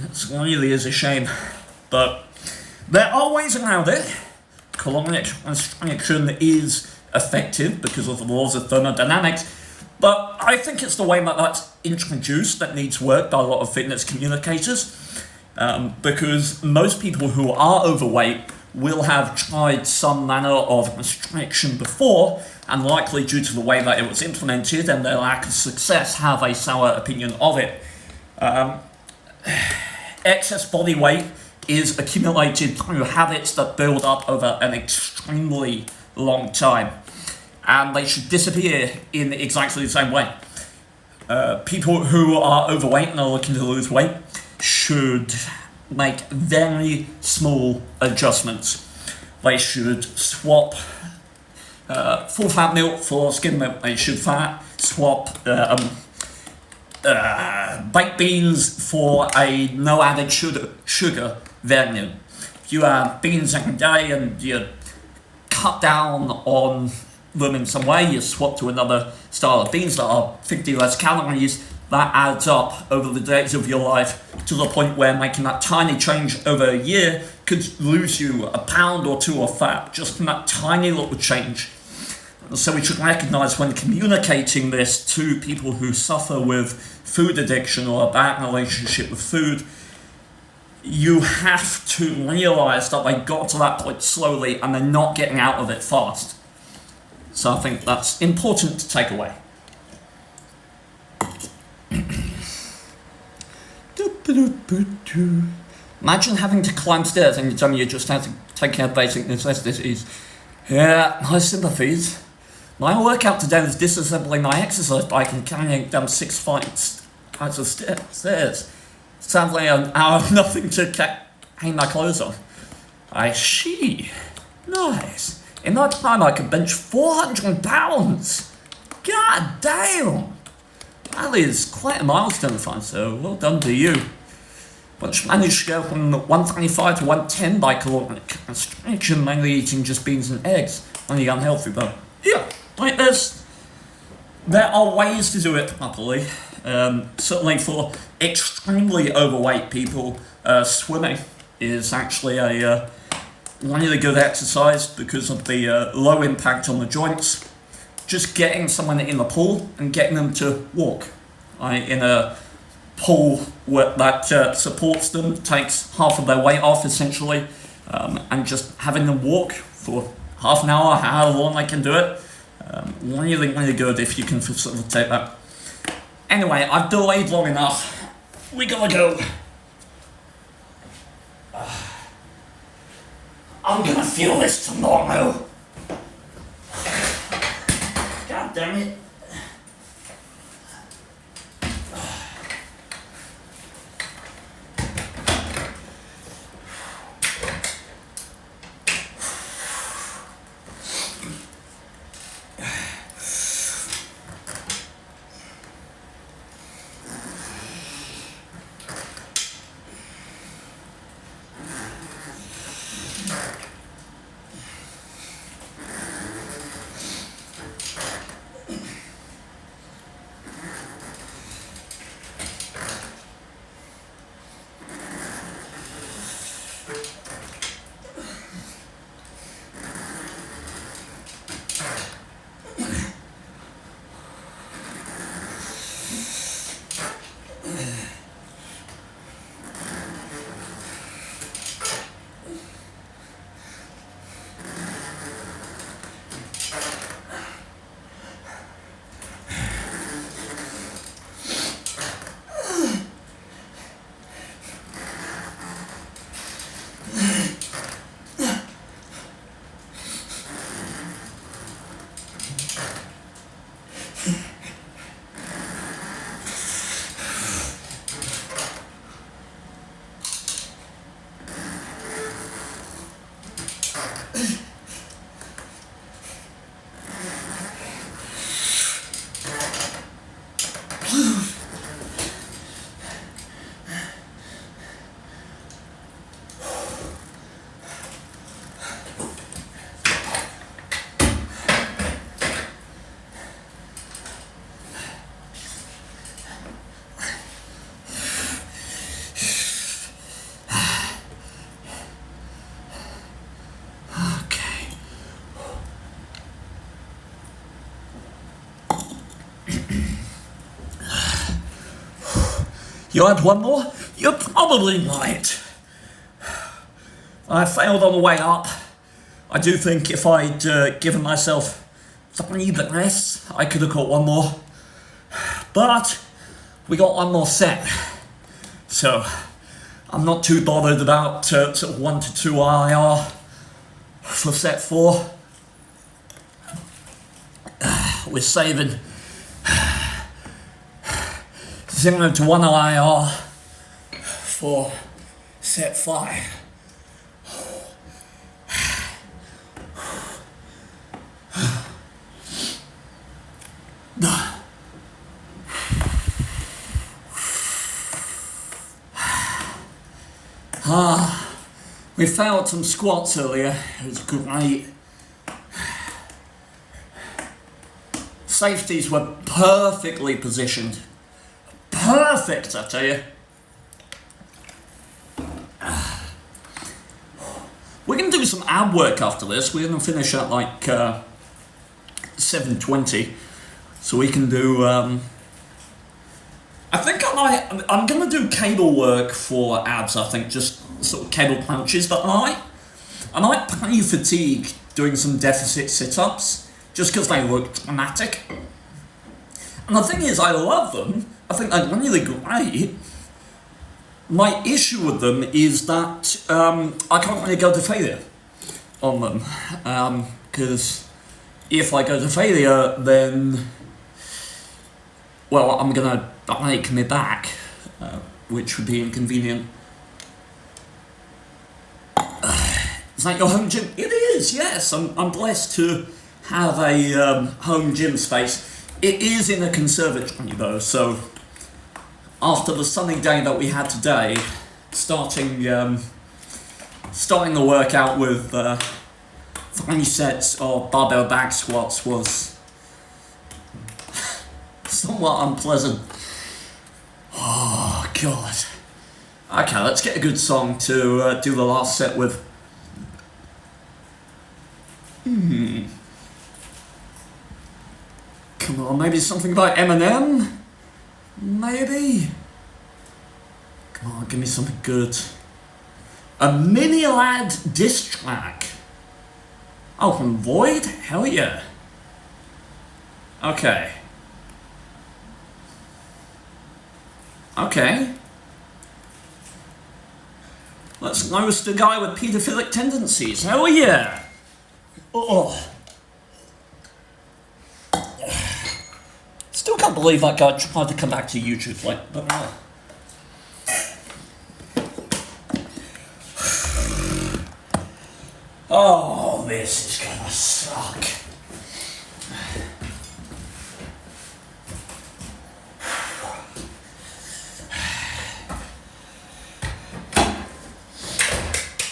It really is a shame, but there are ways around it. Caloric restriction is effective because of the laws of thermodynamics, but I think it's the way that that's introduced that needs work by a lot of fitness communicators, because most people who are overweight will have tried some manner of restriction before, and likely due to the way that it was implemented and their lack of success have a sour opinion of it. Excess body weight is accumulated through habits that build up over an extremely long time, and they should disappear in exactly the same way. People who are overweight and are looking to lose weight should make very small adjustments. They should swap full fat milk for skim milk. They should swap baked beans for a no added sugar variant. If you have beans every day and you cut down on them in some way, you swap to another style of beans that are 50 less calories, that adds up over the days of your life to the point where making that tiny change over a year could lose you a pound or two of fat just from that tiny little change. So we should recognize when communicating this to people who suffer with food addiction or a bad relationship with food, you have to realize that they got to that point slowly and they're not getting out of it fast. So I think that's important to take away. Imagine having to climb stairs and you tell me you just have to take care of basic necessities. Yeah, my sympathies. My workout today was disassembling my exercise bike and carrying down 6 flights of stairs. Sadly, an hour of nothing to hang my clothes on. Nice. In that time, I could bench 400 pounds. God damn. That is quite a milestone for us, so well done to you. But managed to go from 125 to 110 by caloric restriction, mainly eating just beans and eggs. Only unhealthy, but yeah, like this. There are ways to do it properly. Certainly for extremely overweight people, swimming is actually a really good exercise because of the low impact on the joints. Just getting someone in the pool and getting them to walk in a pool that supports them, takes half of their weight off essentially, and just having them walk for half an hour, however long I can do it. Really good if you can facilitate that. Anyway, I've delayed long enough. We gotta go. I'm gonna feel this tomorrow. God damn it. You had one more? You probably might. I failed on the way up. I do think if I'd given myself 3 breaths, I could have got one more. But we got one more set. So I'm not too bothered about sort of 1 to 2 IR for set 4. We're saving 0 to 1 IR for set 5. We failed some squats earlier. It was great. Safeties were perfectly positioned. Perfect, I tell you. We're going to do some ab work after this. We're going to finish at like 7:20. So we can do... I think I'm going to do cable work for abs, I think, just sort of cable punches, but I might play fatigue doing some deficit sit-ups, just because they look dramatic. And the thing is, I love them. I think they're really great. My issue with them is that I can't really go to failure on them. Because if I go to failure, then... well, I'm going to break my back, which would be inconvenient. Is that your home gym? It is, yes. I'm blessed to have a home gym space. It is in a conservatory though, so after the sunny day that we had today, starting the workout with 3 sets of barbell back squats was somewhat unpleasant. Oh God. Okay, let's get a good song to do the last set with. Come on, maybe something by Eminem? Maybe? Come on, give me something good. A mini lad diss track. Oh, from Void? Hell yeah. Okay. Okay. Let's roast the guy with paedophilic tendencies. Hell yeah. Oh. Still can't believe that guy tried to come back to YouTube, like, but oh, this is gonna suck.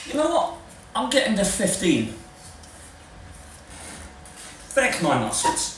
You know what? I'm getting to 15. Feck my muscles.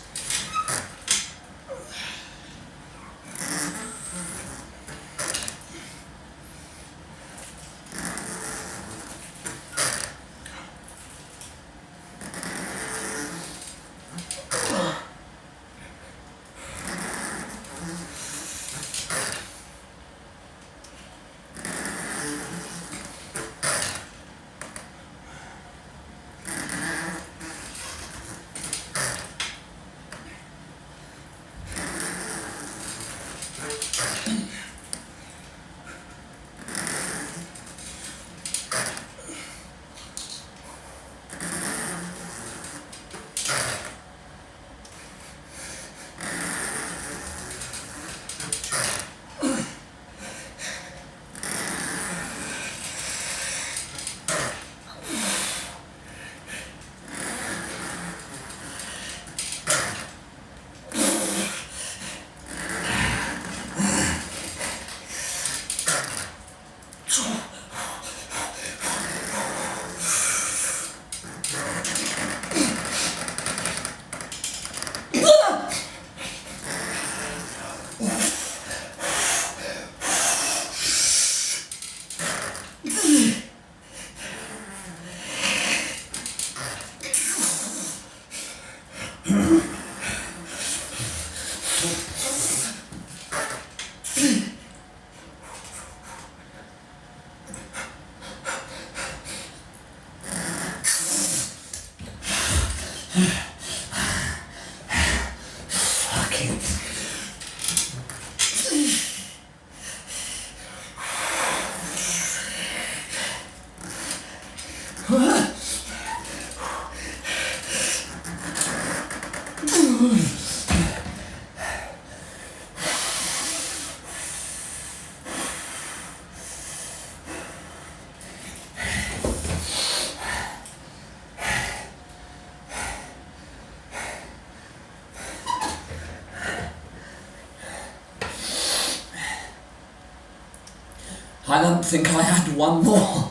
I don't think I had one more.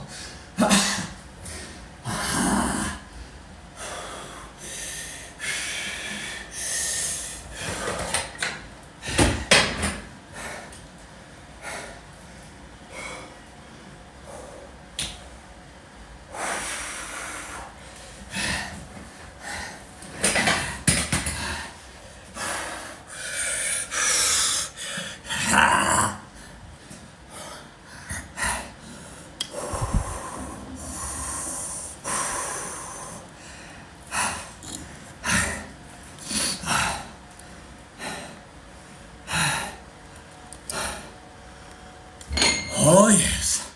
Oh yes.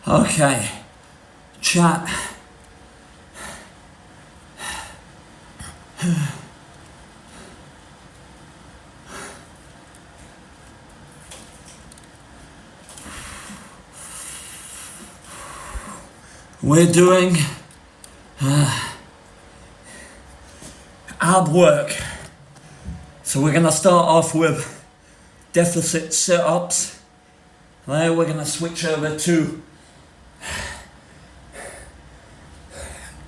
Okay, chat. We're doing ab work. So we're gonna start off with deficit sit-ups. Then we're gonna switch over to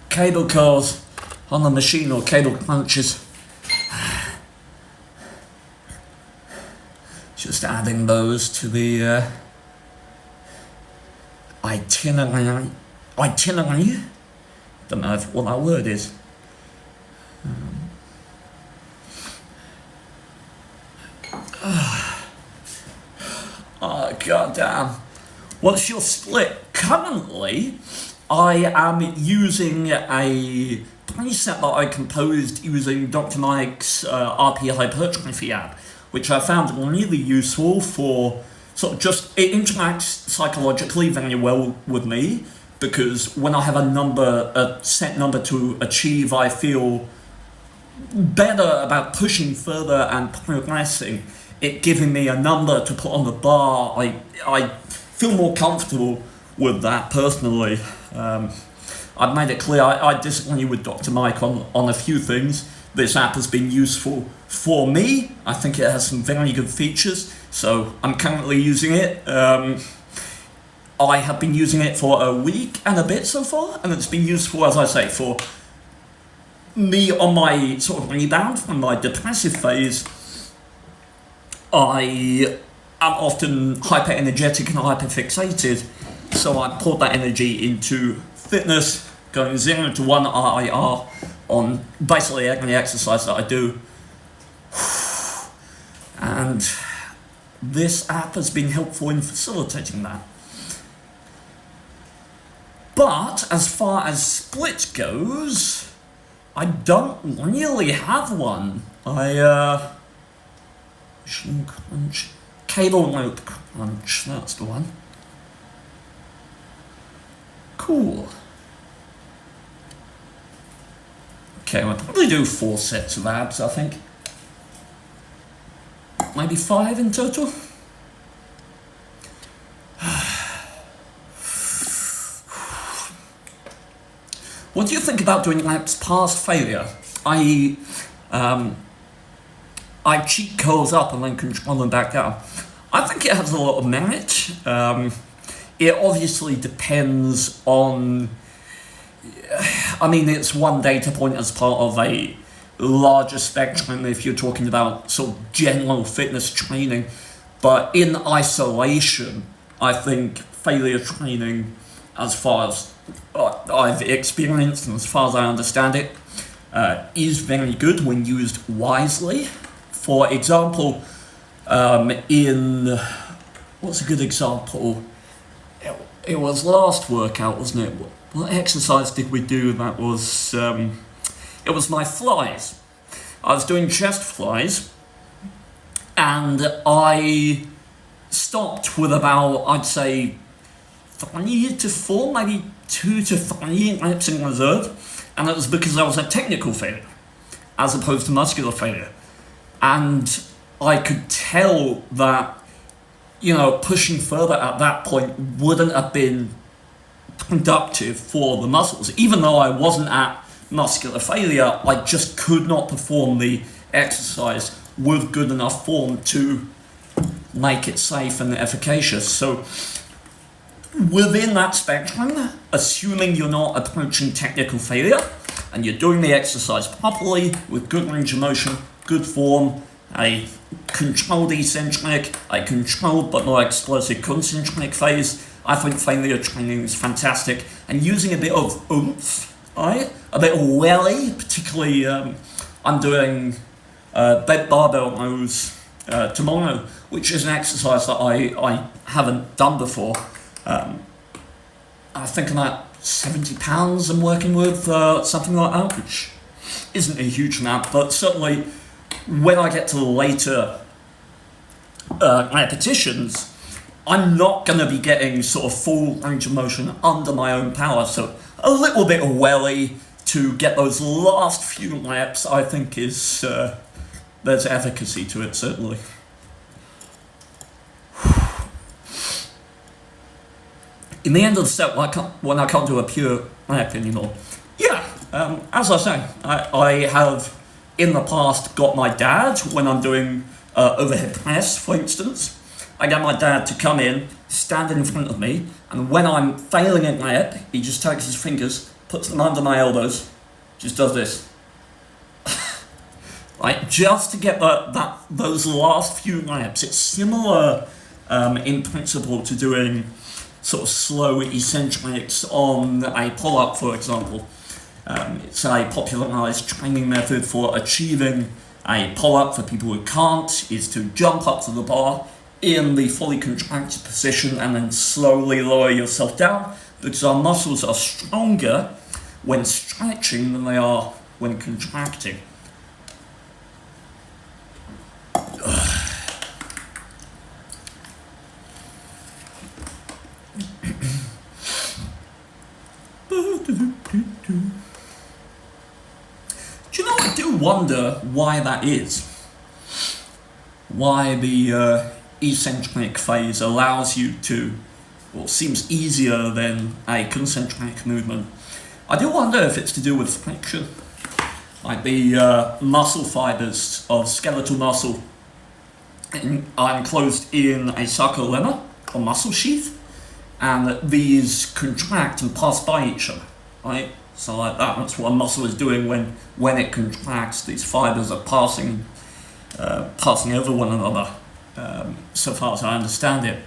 cable curls on the machine or cable crunches. Just adding those to the itinerary. Don't know what that word is. Oh, goddamn. What's your split? Currently, I am using a preset that I composed using Dr. Mike's RP Hypertrophy app, which I found really useful for sort of just, it interacts psychologically very well with me, because when I have a set number to achieve, I feel better about pushing further and progressing. It giving me a number to put on the bar, I feel more comfortable with that personally. I've made it clear I disagree with Dr. Mike on a few things. This app has been useful for me. I think it has some very good features, so I'm currently using it. I have been using it for a week and a bit so far, and it's been useful, as I say, for me on my sort of rebound from my depressive phase. I am often hyper-energetic and hyper-fixated, so I pour that energy into fitness, going 0 to 1 RIR on basically every exercise that I do. And this app has been helpful in facilitating that. But as far as split goes, I don't really have one. Machine crunch, cable rope crunch, that's the one. Cool. Okay, I'll probably do 4 sets of abs, I think. Maybe 5 in total. What do you think about doing laps past failure? I cheat curls up and then control them back down. I think it has a lot of merit. It obviously depends on, I mean, it's one data point as part of a larger spectrum if you're talking about sort of general fitness training. But in isolation, I think failure training, as far as I've experienced and as far as I understand it, is very good when used wisely. For example, what's a good example? It was last workout, wasn't it? What exercise did we do that was, it was my flies. I was doing chest flies, and I stopped with about, I'd say, 3 to 4, maybe 2 to 3 reps in reserve, and it was because I was a technical failure, as opposed to muscular failure. And I could tell that, pushing further at that point wouldn't have been productive for the muscles. Even though I wasn't at muscular failure, I just could not perform the exercise with good enough form to make it safe and efficacious. So within that spectrum, assuming you're not approaching technical failure and you're doing the exercise properly with good range of motion, good form, a controlled eccentric, a controlled but not explosive concentric phase, I think failure training is fantastic. And using a bit of oomph, a bit of welly, particularly I'm doing bent barbell rows tomorrow, which is an exercise that I haven't done before. I think I'm at 70 pounds I'm working with, something like that, which isn't a huge amount, but certainly when I get to the later repetitions, I'm not going to be getting sort of full range of motion under my own power, so a little bit of welly to get those last few reps, I think is, there's efficacy to it, certainly. In the end of the set, when I can't do a pure rep anymore, as I say, I have in the past got my dad, when I'm doing overhead press, for instance, I get my dad to come in, stand in front of me, and when I'm failing at rep, he just takes his fingers, puts them under my elbows, just does this. Like, just to get those last few reps. It's similar in principle to doing sort of slow eccentrics on a pull-up, for example. It's a popularized training method for achieving a pull-up for people who can't, is to jump up to the bar in the fully contracted position and then slowly lower yourself down, because our muscles are stronger when stretching than they are when contracting. Do you know, I do wonder why that is. Why the eccentric phase allows you to, or seems easier than a concentric movement. I do wonder if it's to do with flexion. Like the muscle fibers of skeletal muscle are enclosed in a sarcolemma, or muscle sheath, and these contract and pass by each other, right? So like that's what a muscle is doing when it contracts. These fibers are passing over one another, so far as I understand it.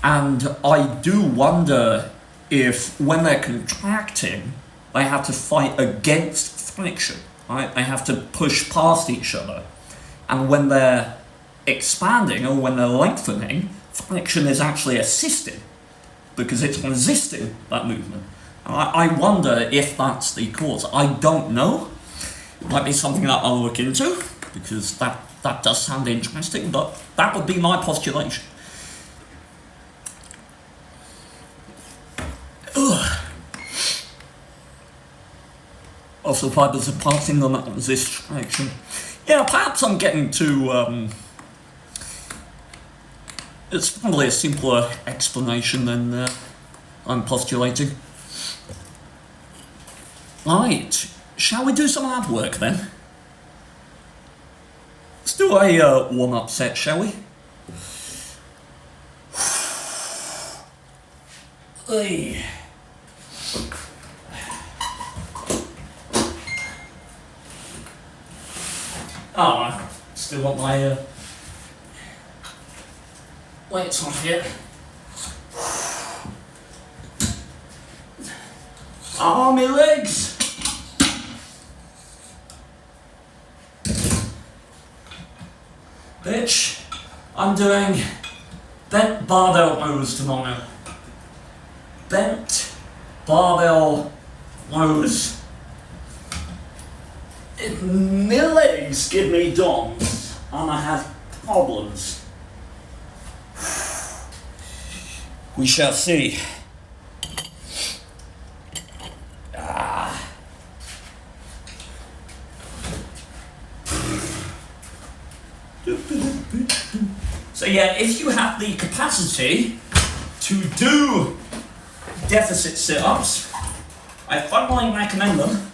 And I do wonder if when they're contracting, they have to fight against friction, right? They have to push past each other. And when they're expanding or when they're lengthening, friction is actually assisting because it's resisting that movement. I wonder if that's the cause. I don't know. It might be something that I'll look into, because that does sound interesting, but that would be my postulation. Ugh. Also, fibers are passing on that resist action. Yeah, perhaps I'm getting too... it's probably a simpler explanation than I'm postulating. Right, shall we do some ab work then? Let's do a warm-up set, shall we? Hey. Oh, I still want my weights on here. Oh, my legs! Bitch, I'm doing bent barbell rows tomorrow. Bent barbell rows. If my legs give me DOMs and I have problems, we shall see. So yeah, if you have the capacity to do deficit sit-ups, I firmly recommend them,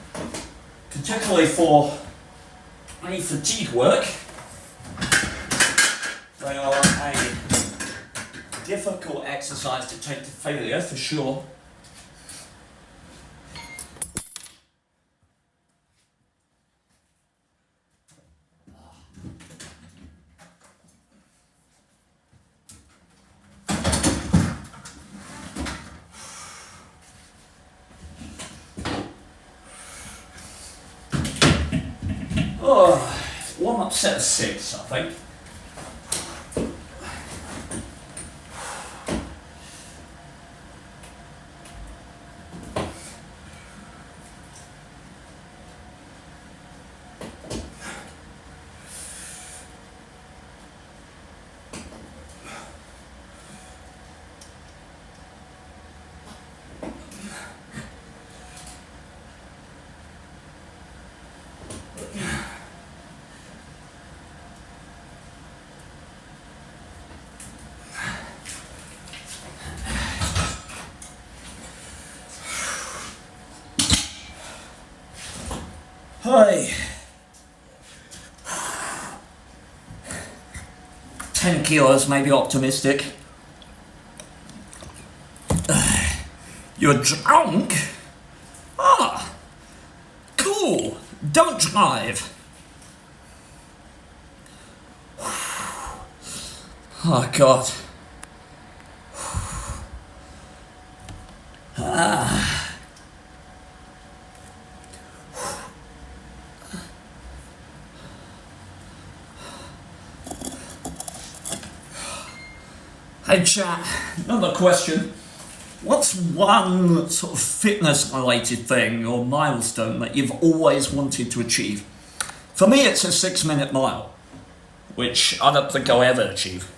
particularly for any fatigue work. They are a difficult exercise to take to failure, for sure. Oh, warm-up set of 6, I think. Hi. 10 kilos, maybe optimistic. You're drunk? Ah, cool. Don't drive. Oh, God. Hey chat, another question. What's one sort of fitness related thing or milestone that you've always wanted to achieve? For me it's a 6-minute mile, which I don't think I'll ever achieve.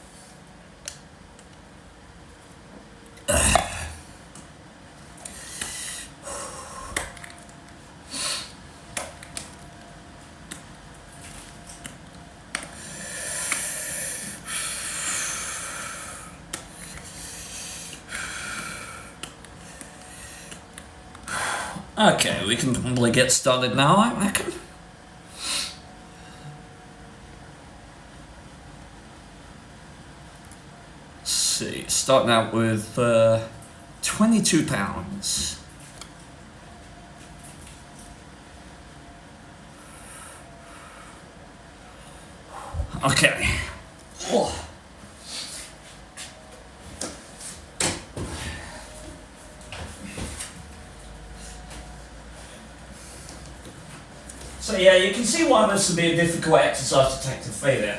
Okay, we can probably get started now, I reckon. Let's see, starting out with 22 pounds. Okay. Oh. So yeah, you can see why this would be a difficult exercise to take to failure.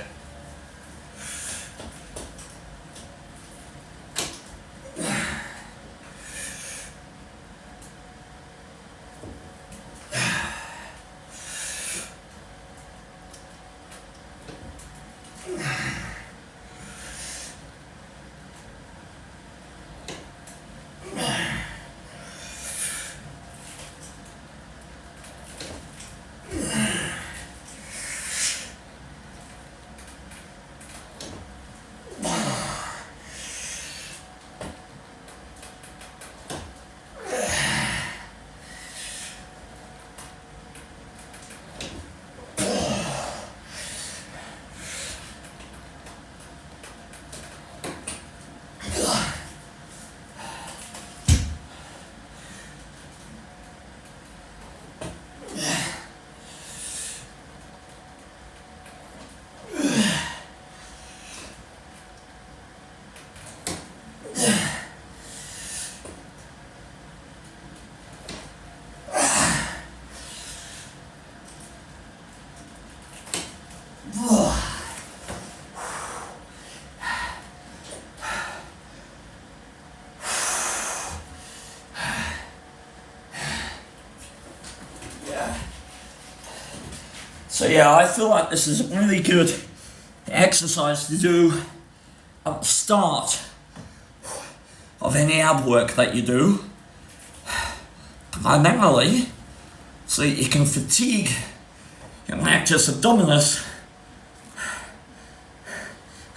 So yeah, I feel like this is a really good exercise to do at the start of any ab work that you do, primarily so that you can fatigue your rectus abdominis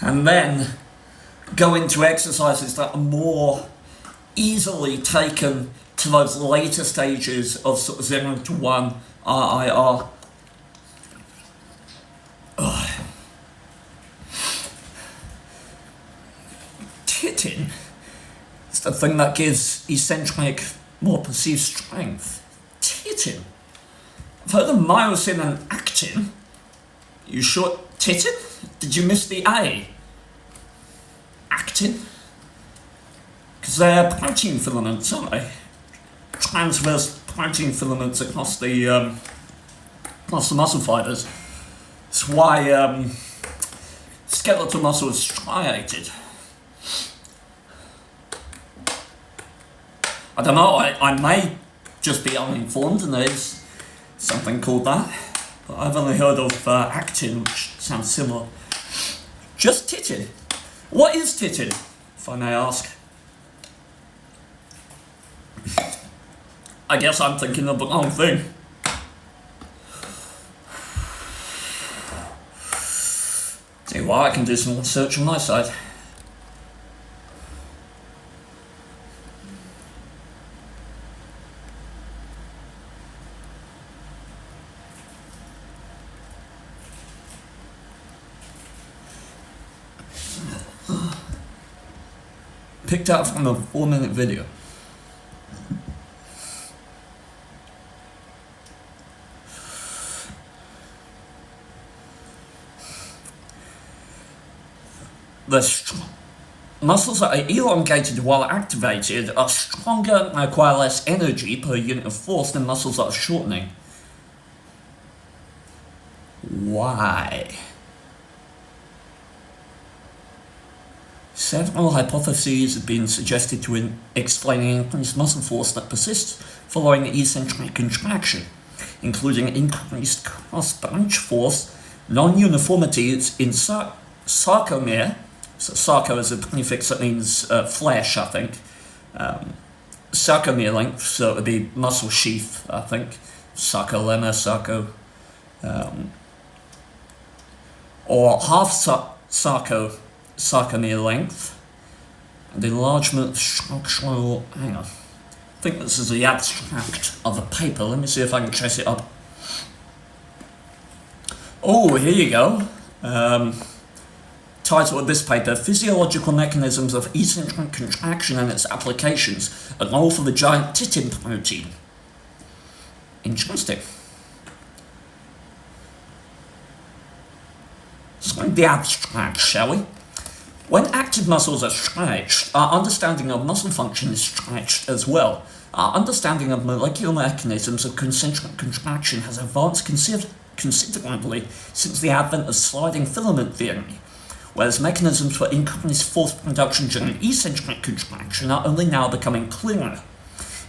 and then go into exercises that are more easily taken to those later stages of sort of 0 to 1 RIR. Titting is the thing that gives eccentric more perceived strength. Titting? I've heard of myosin and actin. You sure titting? Did you miss the A? Actin? Because they're protein filaments, aren't they? Transverse protein filaments across the muscle fibers. That's why skeletal muscle is striated. I don't know, I may just be uninformed and there's something called that, but I've only heard of actin, which sounds similar. Just titting. What is titting, if I may ask? I guess I'm thinking of the wrong thing. Tell you what, I can do some research on my side. Picked up from a 4-minute video. The muscles that are elongated while activated are stronger and require less energy per unit of force than muscles that are shortening. Why? Several hypotheses have been suggested to explain increased muscle force that persists following eccentric contraction, including increased cross-branch force, non-uniformities in sarcomere. So sarco is a prefix that means flesh, I think. Sarcomere length, so it would be muscle sheath, I think. Sarcolemma, or half sarcomere length, and enlargement of structural. Hang on. I think this is the abstract of a paper. Let me see if I can trace it up. Oh, here you go. Title of this paper, Physiological Mechanisms of Eccentric Contraction and Its Applications, a role for the giant titin protein. Interesting. Let's read the abstract, shall we? When active muscles are stretched, our understanding of muscle function is stretched as well. Our understanding of molecular mechanisms of concentric contraction has advanced considerably since the advent of sliding filament theory, whereas mechanisms for increased force production during eccentric contraction are only now becoming clearer.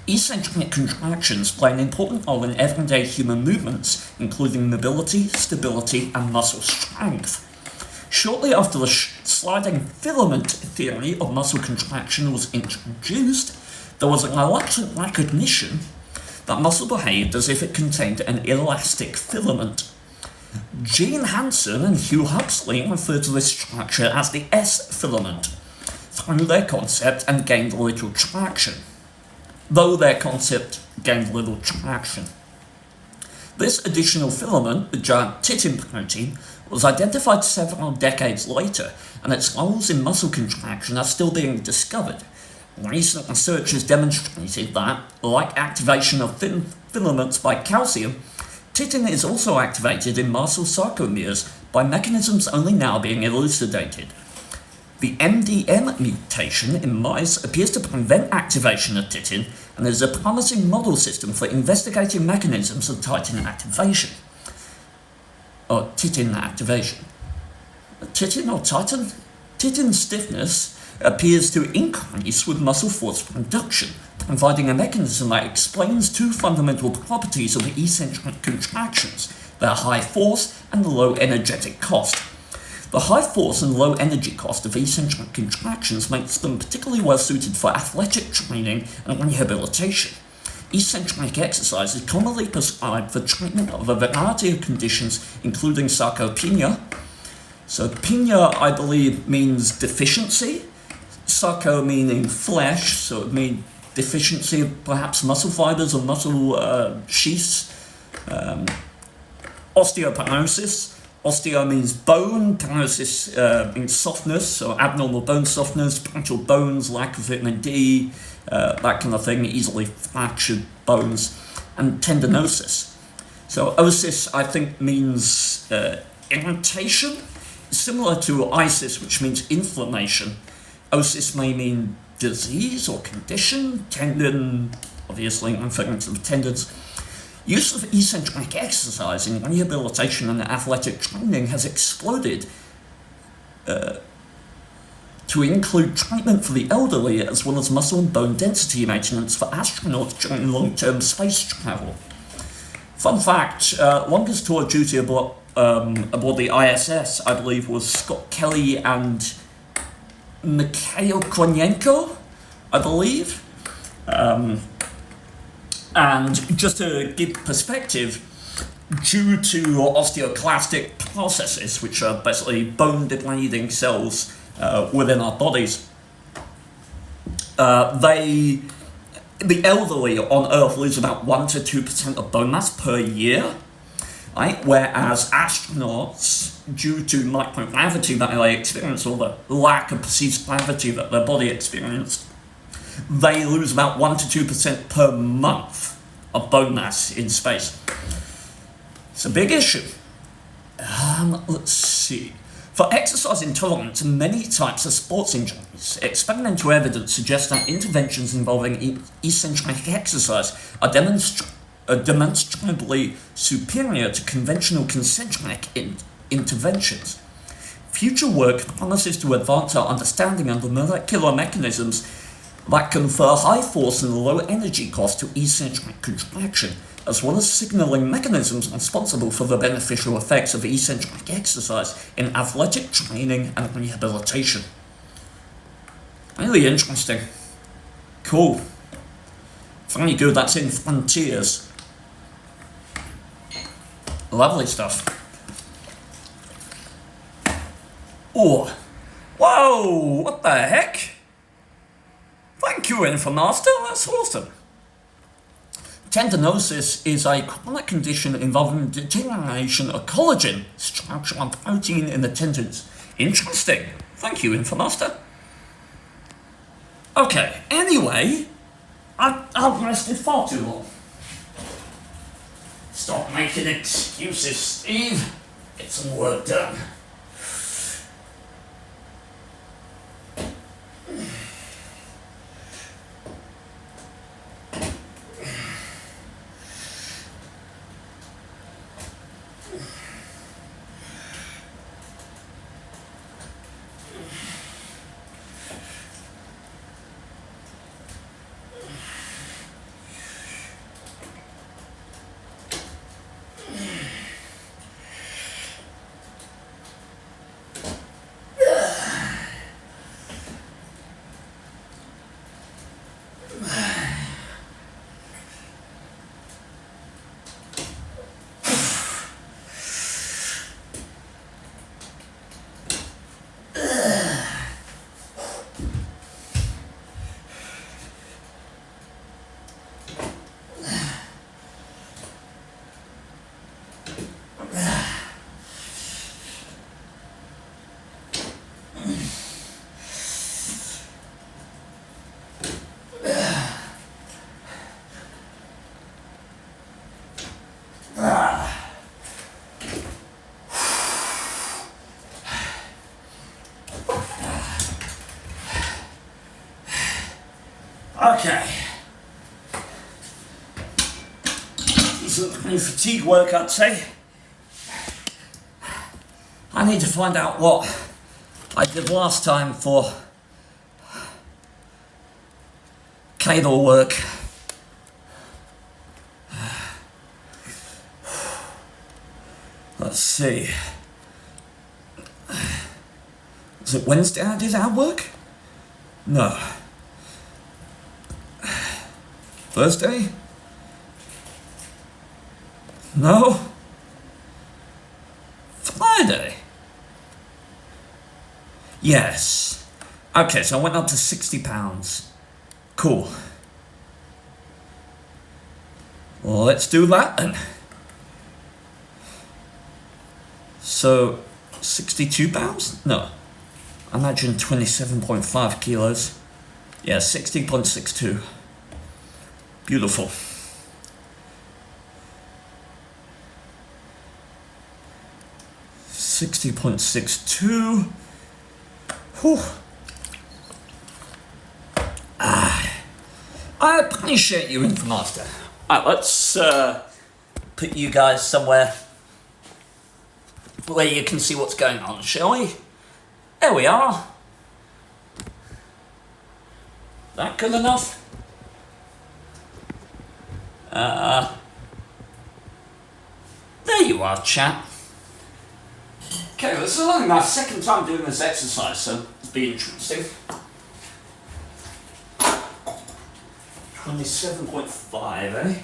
Eccentric contractions play an important role in everyday human movements, including mobility, stability, and muscle strength. Shortly after the sliding filament theory of muscle contraction was introduced, there was a reluctant recognition that muscle behaved as if it contained an elastic filament. Gene Hansen and Hugh Huxley referred to this structure as the S-filament through their concept and gained little traction. This additional filament, the giant titin protein, was identified several decades later, and its roles in muscle contraction are still being discovered. Recent research has demonstrated that, like activation of thin filaments by calcium, titin is also activated in muscle sarcomeres by mechanisms only now being elucidated. The MDM mutation in mice appears to prevent activation of titin and is a promising model system for investigating mechanisms of titin activation. Titin or titin? Titin stiffness appears to increase with muscle force production, providing a mechanism that explains two fundamental properties of the eccentric contractions, their high force and low energetic cost. The high force and low energy cost of eccentric contractions makes them particularly well suited for athletic training and rehabilitation. Eccentric exercise is commonly prescribed for treatment of a variety of conditions, including sarcopenia. So penia, I believe, means deficiency. Sarco meaning flesh, so it means deficiency of perhaps muscle fibers or muscle sheaths. Osteoporosis. Osteo means bone, porosis means softness, so abnormal bone softness, brittle bones, lack of vitamin D, that kind of thing, easily fractured bones, and tendinosis. So osis, I think, means irritation, similar to isis, which means inflammation. Osis may mean disease or condition, tendon, obviously, reference of tendons. Use of eccentric exercise in rehabilitation and athletic training has exploded to include treatment for the elderly as well as muscle and bone density maintenance for astronauts during long-term space travel. Fun fact, longest tour of duty aboard the ISS, I believe, was Scott Kelly and Mikhail Konyenko, I believe. And just to give perspective, due to osteoclastic processes, which are basically bone-degrading cells within our bodies, the elderly on Earth lose about 1 to 2% of bone mass per year, right? Whereas astronauts, due to microgravity that they experience, or the lack of perceived gravity that their body experienced, they lose about 1 to 2% per month of bone mass in space. It's a big issue. Let's see. For exercise intolerance and many types of sports injuries, experimental evidence suggests that interventions involving eccentric exercise are demonstrably superior to conventional concentric interventions. future work promises to advance our understanding of the molecular mechanisms that confer high force and low energy cost to eccentric contraction, as well as signaling mechanisms responsible for the beneficial effects of eccentric exercise in athletic training and rehabilitation. Really interesting. Cool. Very good, that's in Frontiers. Lovely stuff. Oh, whoa, what the heck? Thank you, Infomaster, that's awesome. Tendinosis is a chronic condition involving deterioration of collagen, structure and protein in the tendons. Interesting. Thank you, Infomaster. Okay, anyway, I've rested far too long. Stop making excuses, Steve. Get some work done. Okay. Decent new fatigue work, I'd say. I need to find out what I did last time for cable work. Let's see. Was it Wednesday I did our work? No. Thursday? No. Friday? Yes. Okay, so I went up to 60 pounds. Cool. Well, let's do that then. So, 62 pounds? No. I imagine 27.5 kilos. Yeah, 60.62. Beautiful. $60.62. Whew. I appreciate you, Infomaster. Alright, let's put you guys somewhere where you can see what's going on, shall we? There we are. That good enough? There you are, chap. Okay, this is only my second time doing this exercise, so it's been interesting. 27.5, eh?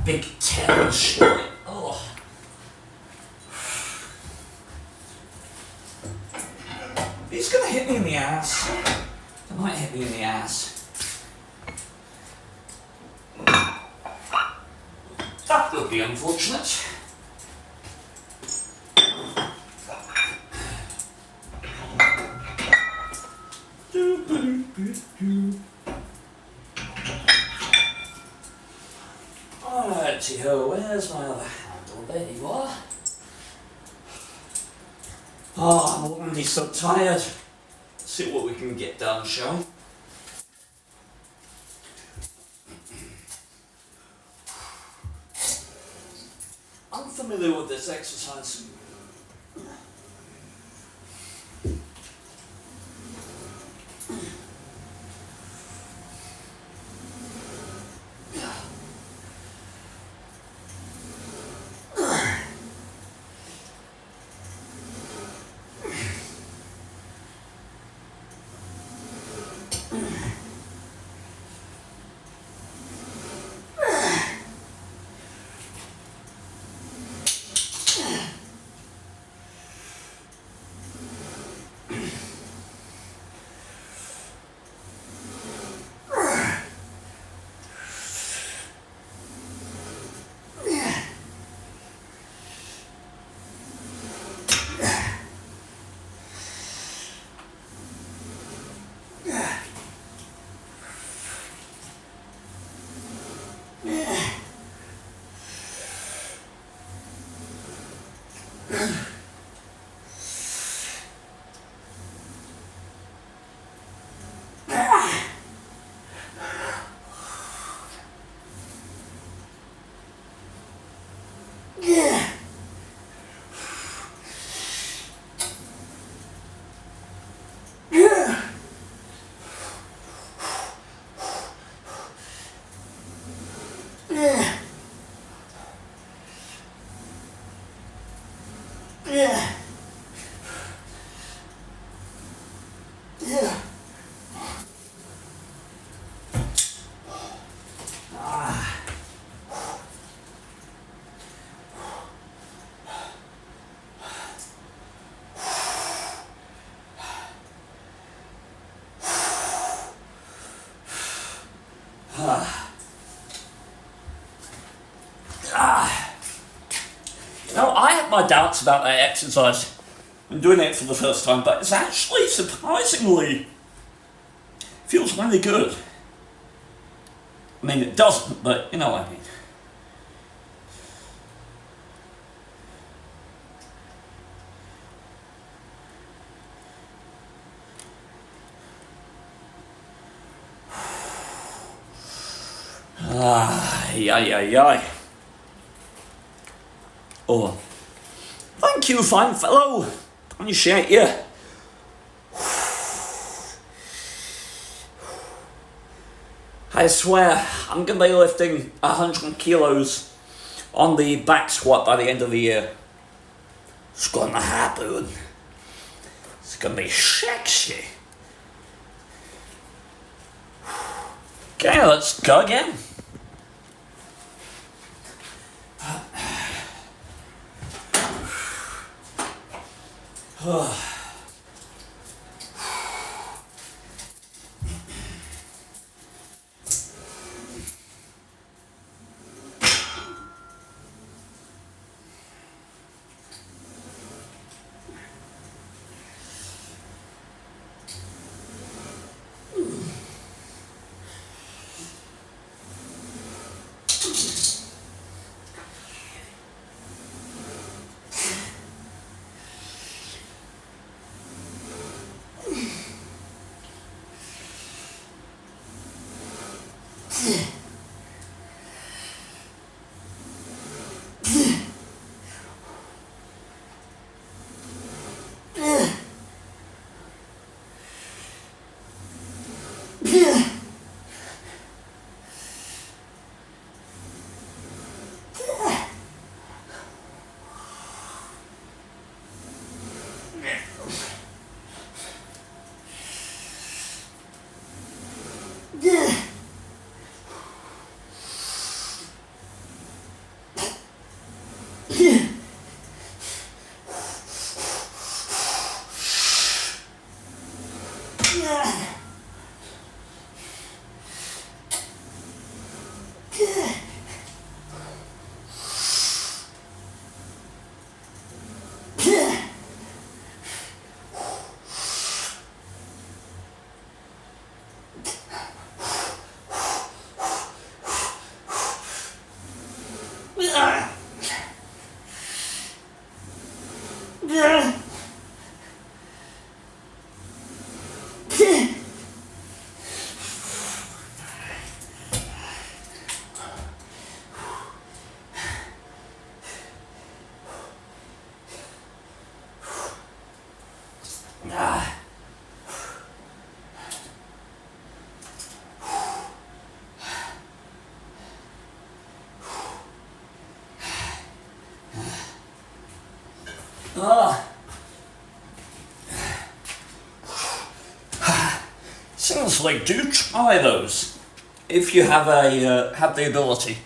Big tail shit. Oh. He's gonna hit me in the ass. He might hit me in the ass. That would be unfortunate. Righty-ho, where's my other handle? There you are. Oh, I'm already so tired. Let's see what we can get done, shall we? I'm familiar with this exercise. Now, I had my doubts about that exercise. I'm doing it for the first time, but it's actually surprisingly feels really good. I mean, it doesn't, but you know what I mean. Yay. Oh, thank you, fine fellow. Appreciate you. I swear, I'm gonna be lifting 100 kilos on the back squat by the end of the year. It's gonna happen. It's gonna be sexy. Okay, let's go again. Seriously, do try those if you have the ability.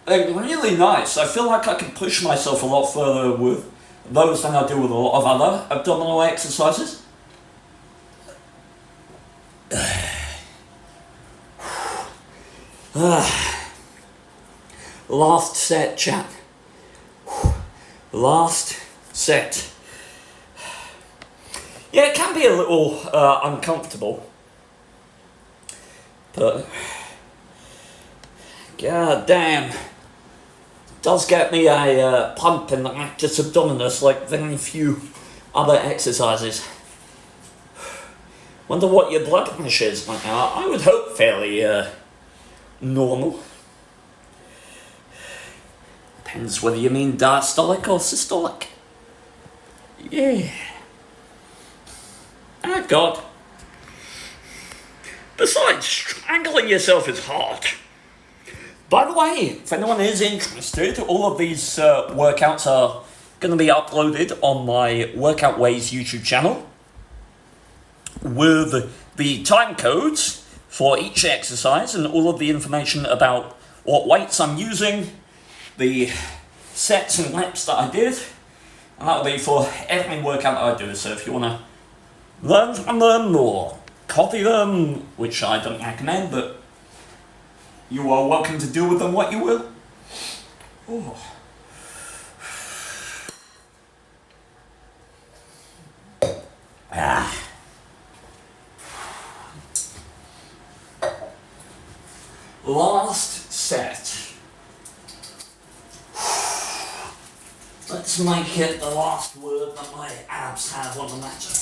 They're really nice. I feel like I can push myself a lot further with those than I do with a lot of other abdominal exercises. Last set, chat. Last set. Yeah, it can be a little uncomfortable, but god damn, it does get me a pump in the rectus abdominis like very few other exercises. Wonder what your blood pressure is right now. I would hope fairly normal. Depends whether you mean diastolic or systolic. Yeah. Oh God. Besides, strangling yourself is hard. By the way, if anyone is interested, all of these workouts are going to be uploaded on my Workout Ways YouTube channel with the time codes for each exercise and all of the information about what weights I'm using, the sets and reps that I did, and that'll be for every workout that I do. So if you want to learn from them or copy them, which I don't recommend, but you are welcome to do with them what you will. Oh. Last set. Let's make it the last word that my abs have on the matter.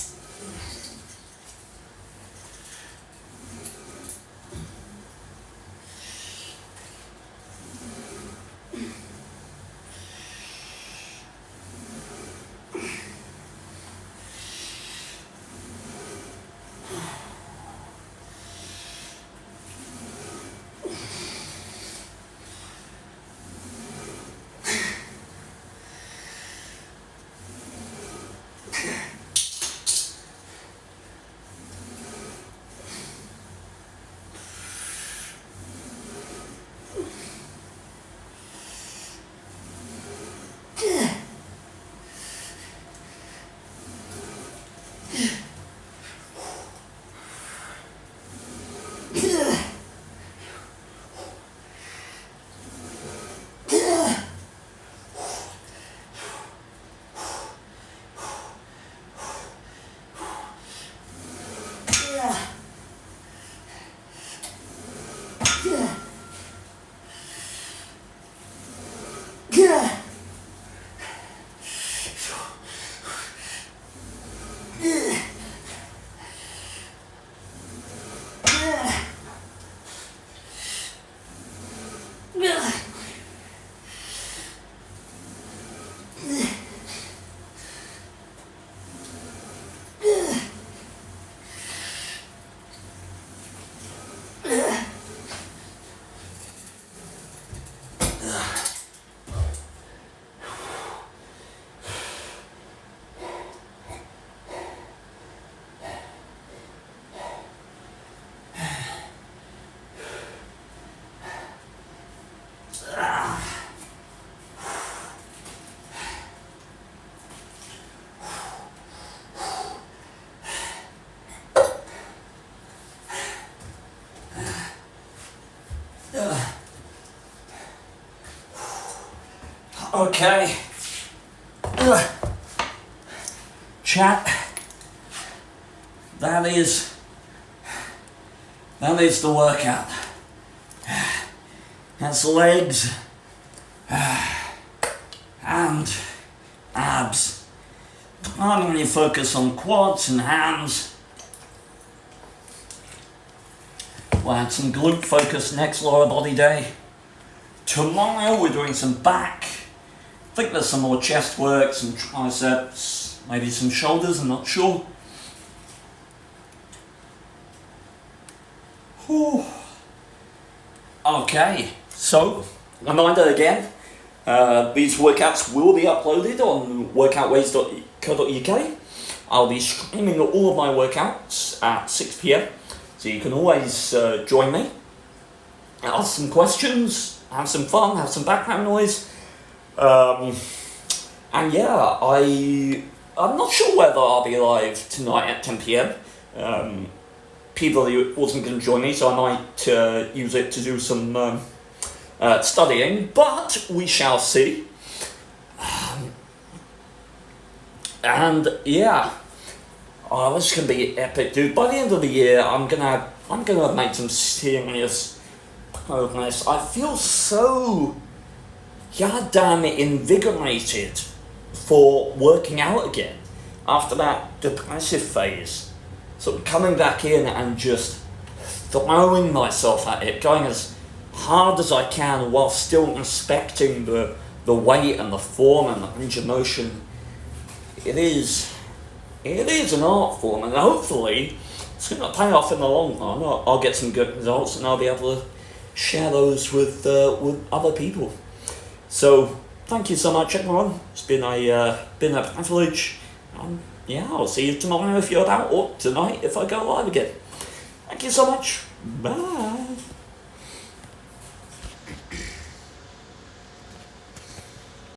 Okay. Chat. That is the workout. That's legs and abs. Primarily focus on quads and hams. We'll add some glute focus next lower body day. Tomorrow we're doing some back. I think there's some more chest work, some triceps, maybe some shoulders, I'm not sure. Whew. Okay, so reminder again, These workouts will be uploaded on workoutways.co.uk. I'll be streaming all of my workouts at 6 p.m, so you can always join me, ask some questions, have some fun, have some background noise. And yeah, I'm not sure whether I'll be live tonight at 10 p.m. People wasn't going to join me, so I might use it to do some studying, but we shall see. And yeah, this is gonna be epic, dude. By the end of the year, I'm gonna have made some serious progress. I feel so goddamn invigorated for working out again after that depressive phase. So coming back in and just throwing myself at it, going as hard as I can while still respecting the weight and the form and the range of motion. It is an art form, and hopefully it's going to pay off in the long run. I'll get some good results, and I'll be able to share those with other people. So thank you so much, everyone. It's been a privilege. Yeah, I'll see you tomorrow if you're about, or tonight if I go live again. Thank you so much. Bye.